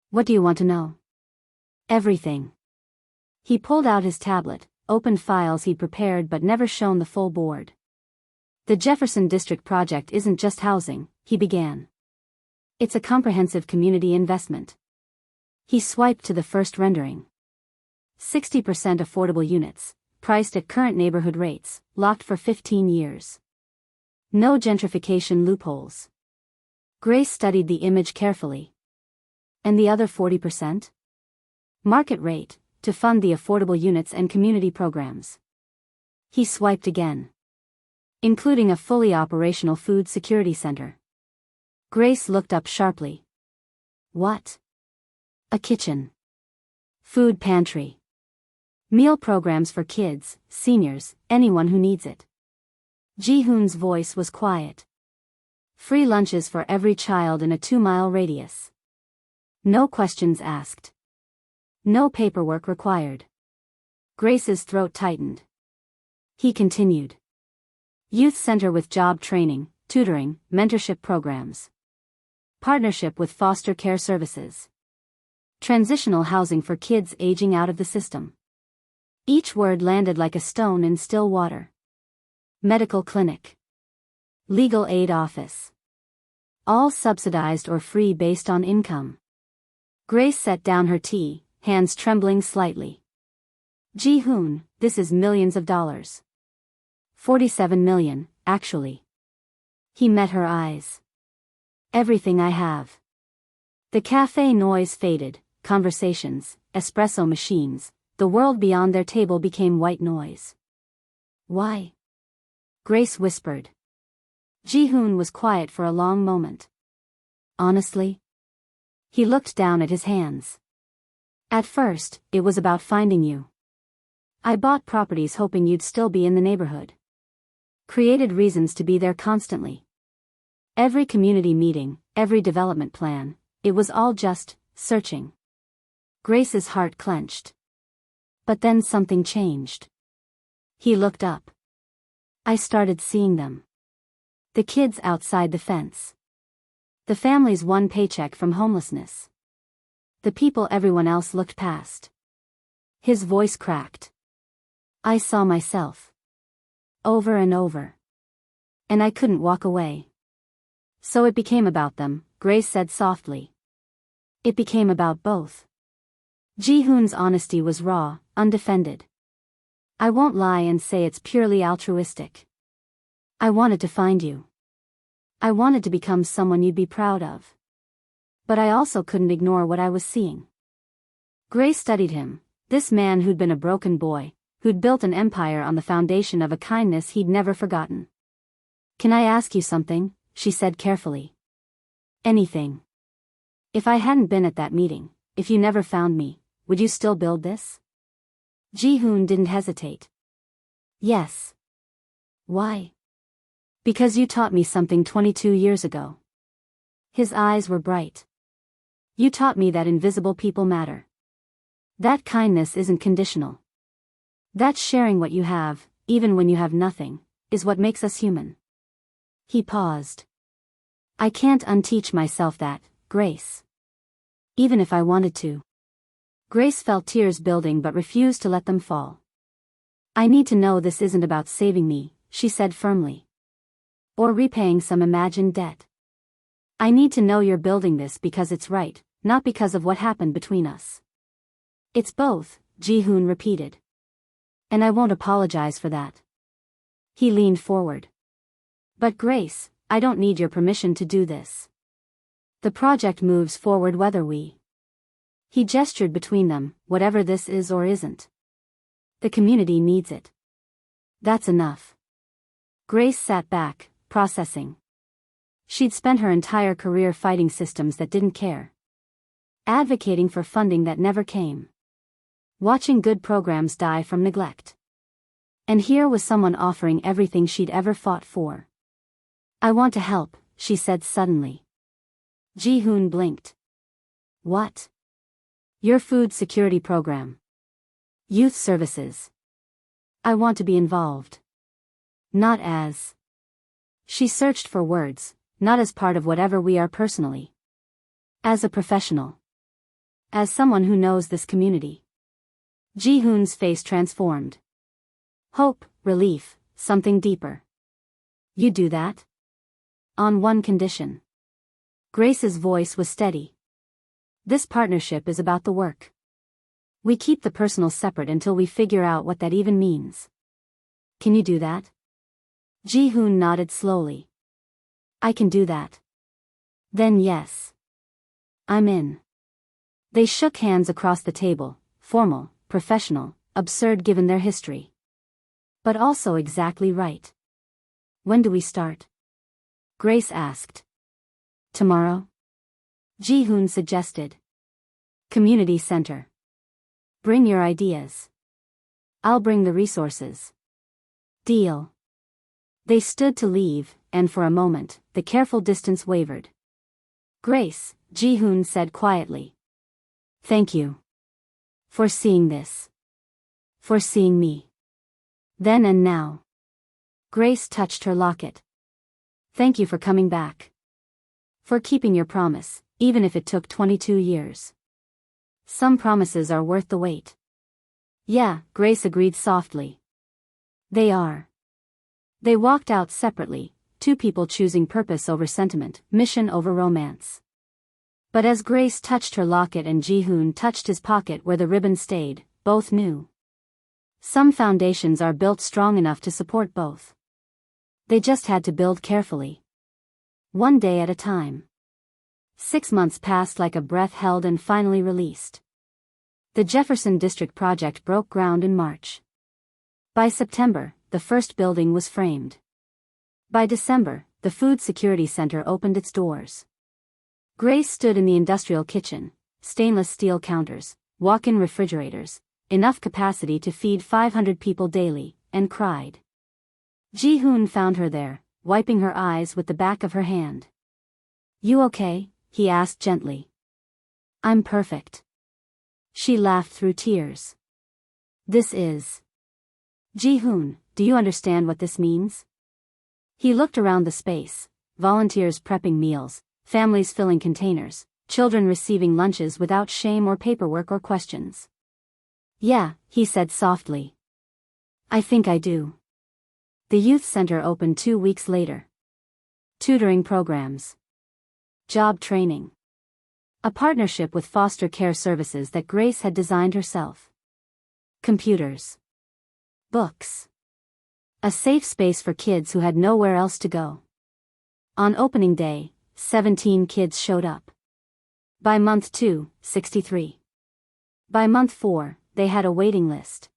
What do you want to know? Everything. He pulled out his tablet, opened files he'd prepared but never shown the full board. The Jefferson District project isn't just housing, he began. It's a comprehensive community investment. He swiped to the first rendering. 60% affordable units, priced at current neighborhood rates, locked for 15 years. No gentrification loopholes. Grace studied the image carefully. And the other 40%? Market rate, to fund the affordable units and community programs. He swiped again. Including a fully operational food security center. Grace looked up sharply. What? A kitchen. Food pantry. Meal programs for kids, seniors, anyone who needs it. Ji-hoon's voice was quiet. Free lunches for every child in a 2-mile radius. No questions asked. No paperwork required. Grace's throat tightened. He continued. Youth center with job training, tutoring, mentorship programs. Partnership with foster care services. Transitional housing for kids aging out of the system. Each word landed like a stone in still water. Medical clinic. Legal aid office. All subsidized or free based on income. Grace set down her tea, hands trembling slightly. Ji-hoon, this is millions of dollars. 47 million, actually. He met her eyes. Everything I have. The cafe noise faded, conversations, espresso machines, the world beyond their table became white noise. Why? Grace whispered. Ji-hoon was quiet for a long moment. Honestly? He looked down at his hands. At first, it was about finding you. I bought properties hoping you'd still be in the neighborhood. Created reasons to be there constantly. Every community meeting, every development plan, it was all just searching. Grace's heart clenched. But then something changed. He looked up. I started seeing them. The kids outside the fence. The family's one paycheck from homelessness. The people everyone else looked past. His voice cracked. I saw myself. Over and over. And I couldn't walk away. So it became about them, Grace said softly. It became about both. Ji-hoon's honesty was raw, undefended. I won't lie and say it's purely altruistic. I wanted to find you. I wanted to become someone you'd be proud of. But I also couldn't ignore what I was seeing. Grace studied him, this man who'd been a broken boy, who'd built an empire on the foundation of a kindness he'd never forgotten. Can I ask you something? She said carefully. Anything. If I hadn't been at that meeting, if you never found me, would you still build this? Ji-hoon didn't hesitate. Yes. Why? Because you taught me something 22 years ago. His eyes were bright. You taught me that invisible people matter. That kindness isn't conditional. That sharing what you have, even when you have nothing, is what makes us human. He paused. I can't unteach myself that, Grace. Even if I wanted to. Grace felt tears building but refused to let them fall. I need to know this isn't about saving me, she said firmly. Or repaying some imagined debt. I need to know you're building this because it's right, not because of what happened between us. It's both, Ji-hoon repeated. And I won't apologize for that. He leaned forward. But Grace, I don't need your permission to do this. The project moves forward whether we. He gestured between them, whatever this is or isn't. The community needs it. That's enough. Grace sat back, processing. She'd spent her entire career fighting systems that didn't care. Advocating for funding that never came. Watching good programs die from neglect. And here was someone offering everything she'd ever fought for. I want to help, she said suddenly. Ji-hoon blinked. What? Your food security program. Youth services. I want to be involved. Not as. She searched for words, not as part of whatever we are personally. As a professional. As someone who knows this community. Ji-hoon's face transformed. Hope, relief, something deeper. You do that? On one condition. Grace's voice was steady. This partnership is about the work. We keep the personal separate until we figure out what that even means. Can you do that? Ji-hoon nodded slowly. I can do that. Then yes. I'm in. They shook hands across the table, formal, professional, absurd given their history. But also exactly right. When do we start? Grace asked. Tomorrow? Ji-hoon suggested. Community center. Bring your ideas. I'll bring the resources. Deal. They stood to leave, and for a moment, the careful distance wavered. Grace, Ji-hoon said quietly. Thank you. For seeing this. For seeing me. Then and now. Grace touched her locket. Thank you for coming back. For keeping your promise, even if it took 22 years. Some promises are worth the wait. Yeah, Grace agreed softly. They are. They walked out separately, two people choosing purpose over sentiment, mission over romance. But as Grace touched her locket and Ji-hoon touched his pocket where the ribbon stayed, both knew. Some foundations are built strong enough to support both. They just had to build carefully. One day at a time. 6 months passed like a breath held and finally released. The Jefferson District project broke ground in March. By September, the first building was framed. By December, the Food Security Center opened its doors. Grace stood in the industrial kitchen, stainless steel counters, walk-in refrigerators, enough capacity to feed 500 people daily, and cried. Ji-hoon found her there, wiping her eyes with the back of her hand. You okay? He asked gently. I'm perfect. She laughed through tears. This is. Ji-hoon, do you understand what this means? He looked around the space, volunteers prepping meals, families filling containers, children receiving lunches without shame or paperwork or questions. Yeah, he said softly. I think I do. The youth center opened 2 weeks later. Tutoring programs. Job training. A partnership with foster care services that Grace had designed herself. Computers. Books. A safe space for kids who had nowhere else to go. On opening day, 17 kids showed up. By month 2, 63. By month 4, they had a waiting list.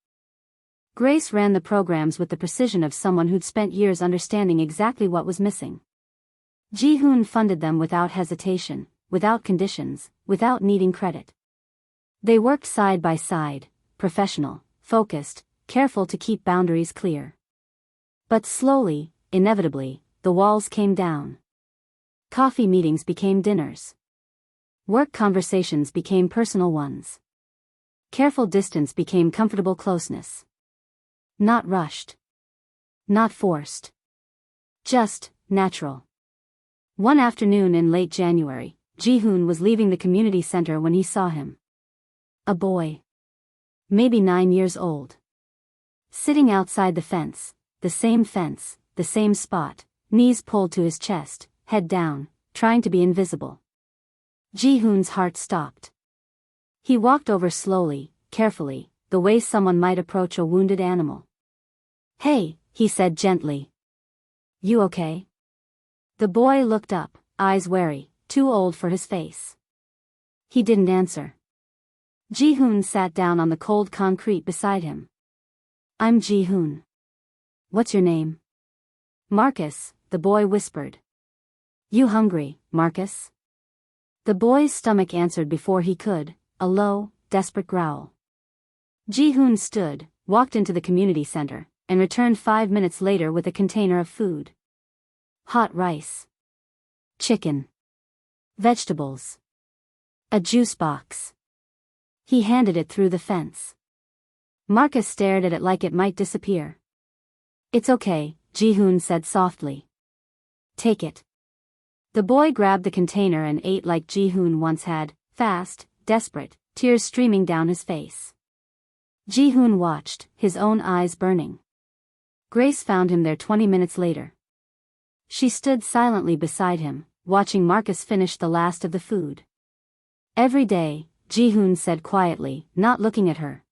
Grace ran the programs with the precision of someone who'd spent years understanding exactly what was missing. Ji-hoon funded them without hesitation, without conditions, without needing credit. They worked side by side, professional, focused, careful to keep boundaries clear. But slowly, inevitably, the walls came down. Coffee meetings became dinners. Work conversations became personal ones. Careful distance became comfortable closeness. Not rushed. Not forced. Just, natural. One afternoon in late January, Ji-hoon was leaving the community center when he saw him. A boy. Maybe 9 years old. Sitting outside the fence, the same spot, knees pulled to his chest, head down, trying to be invisible. Ji-hoon's heart stopped. He walked over slowly, carefully, the way someone might approach a wounded animal. Hey, he said gently. You okay? The boy looked up, eyes wary, too old for his face. He didn't answer. Ji-hoon sat down on the cold concrete beside him. I'm Ji-hoon. What's your name? Marcus, the boy whispered. You hungry, Marcus? The boy's stomach answered before he could, a low, desperate growl. Ji-hoon stood, walked into the community center, and returned 5 minutes later with a container of food. Hot rice. Chicken. Vegetables. A juice box. He handed it through the fence. Marcus stared at it like it might disappear. It's okay, Ji-hoon said softly. Take it. The boy grabbed the container and ate like Ji-hoon once had, fast, desperate, tears streaming down his face. Ji-hoon watched, his own eyes burning. Grace found him there 20 minutes later. She stood silently beside him, watching Marcus finish the last of the food. Every day, Ji-hoon said quietly, not looking at her.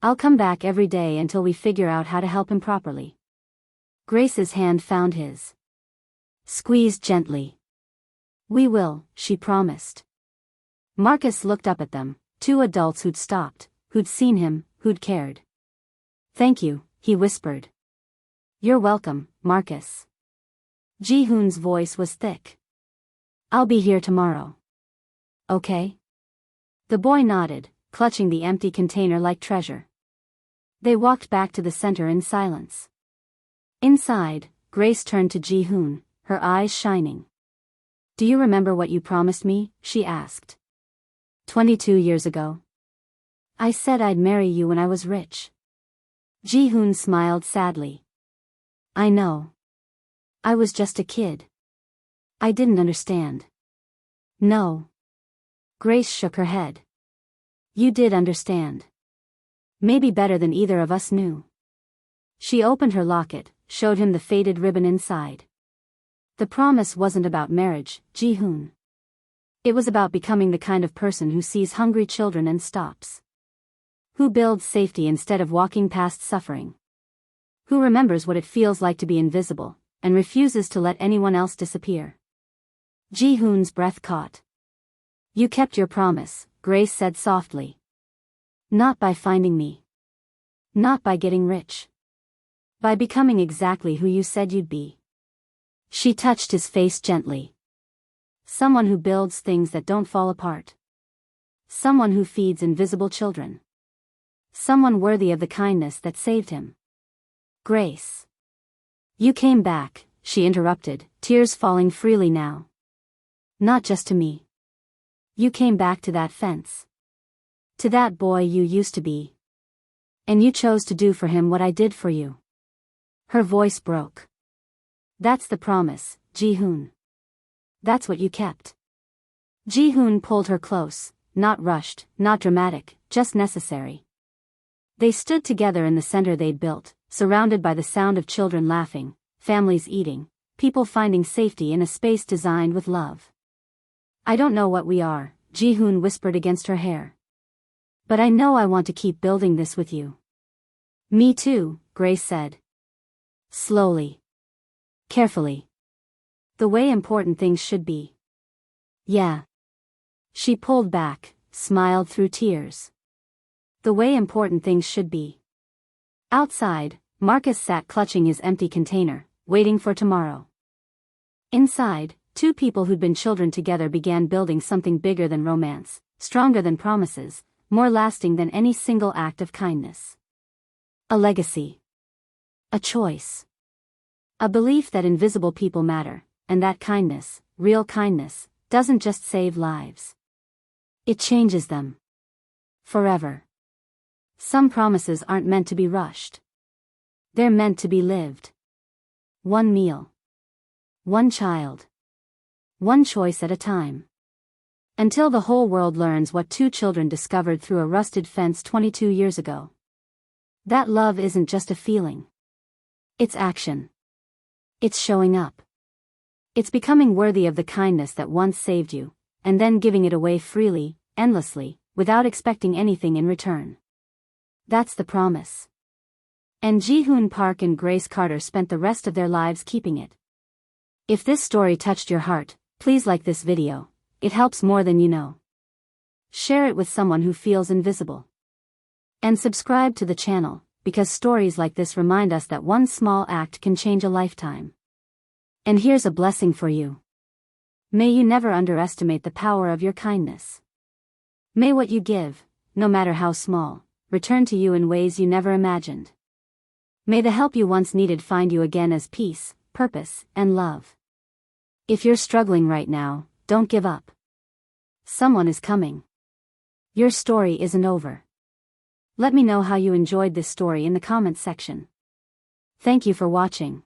I'll come back every day until we figure out how to help him properly. Grace's hand found his. Squeezed gently. We will, she promised. Marcus looked up at them, two adults who'd stopped, who'd seen him, who'd cared. Thank you, he whispered. You're welcome, Marcus. Ji-hoon's voice was thick. I'll be here tomorrow. Okay? The boy nodded, clutching the empty container like treasure. They walked back to the center in silence. Inside, Grace turned to Ji-hoon, her eyes shining. Do you remember what you promised me? She asked. 22 years ago. I said I'd marry you when I was rich. Ji-hoon smiled sadly. I know. I was just a kid. I didn't understand. No. Grace shook her head. You did understand. Maybe better than either of us knew. She opened her locket, showed him the faded ribbon inside. The promise wasn't about marriage, Ji-hoon. It was about becoming the kind of person who sees hungry children and stops. Who builds safety instead of walking past suffering. Who remembers what it feels like to be invisible, and refuses to let anyone else disappear. Ji-hoon's breath caught. You kept your promise, Grace said softly. Not by finding me. Not by getting rich. By becoming exactly who you said you'd be. She touched his face gently. Someone who builds things that don't fall apart. Someone who feeds invisible children. Someone worthy of the kindness that saved him. Grace. You came back, she interrupted, tears falling freely now. Not just to me. You came back to that fence. To that boy you used to be. And you chose to do for him what I did for you. Her voice broke. That's the promise, Ji-hoon. That's what you kept. Ji-hoon pulled her close, not rushed, not dramatic, just necessary. They stood together in the center they'd built, surrounded by the sound of children laughing, families eating, people finding safety in a space designed with love. I don't know what we are, Ji-hoon whispered against her hair. But I know I want to keep building this with you. Me too, Grace said. Slowly. Carefully. The way important things should be. Yeah. She pulled back, smiled through tears. The way important things should be. Outside, Marcus sat clutching his empty container, waiting for tomorrow. Inside, two people who'd been children together began building something bigger than romance, stronger than promises, more lasting than any single act of kindness. A legacy. A choice. A belief that invisible people matter, and that kindness, real kindness, doesn't just save lives. It changes them. Forever. Some promises aren't meant to be rushed. They're meant to be lived. One meal. One child. One choice at a time. Until the whole world learns what two children discovered through a rusted fence 22 years ago. That love isn't just a feeling. It's action. It's showing up. It's becoming worthy of the kindness that once saved you, and then giving it away freely, endlessly, without expecting anything in return. That's the promise. And Ji-hoon Park and Grace Carter spent the rest of their lives keeping it. If this story touched your heart, please like this video. It helps more than you know. Share it with someone who feels invisible. And subscribe to the channel, because stories like this remind us that one small act can change a lifetime. And here's a blessing for you. May you never underestimate the power of your kindness. May what you give, no matter how small, return to you in ways you never imagined. May the help you once needed find you again as peace, purpose, and love. If you're struggling right now, don't give up. Someone is coming. Your story isn't over. Let me know how you enjoyed this story in the comments section. Thank you for watching.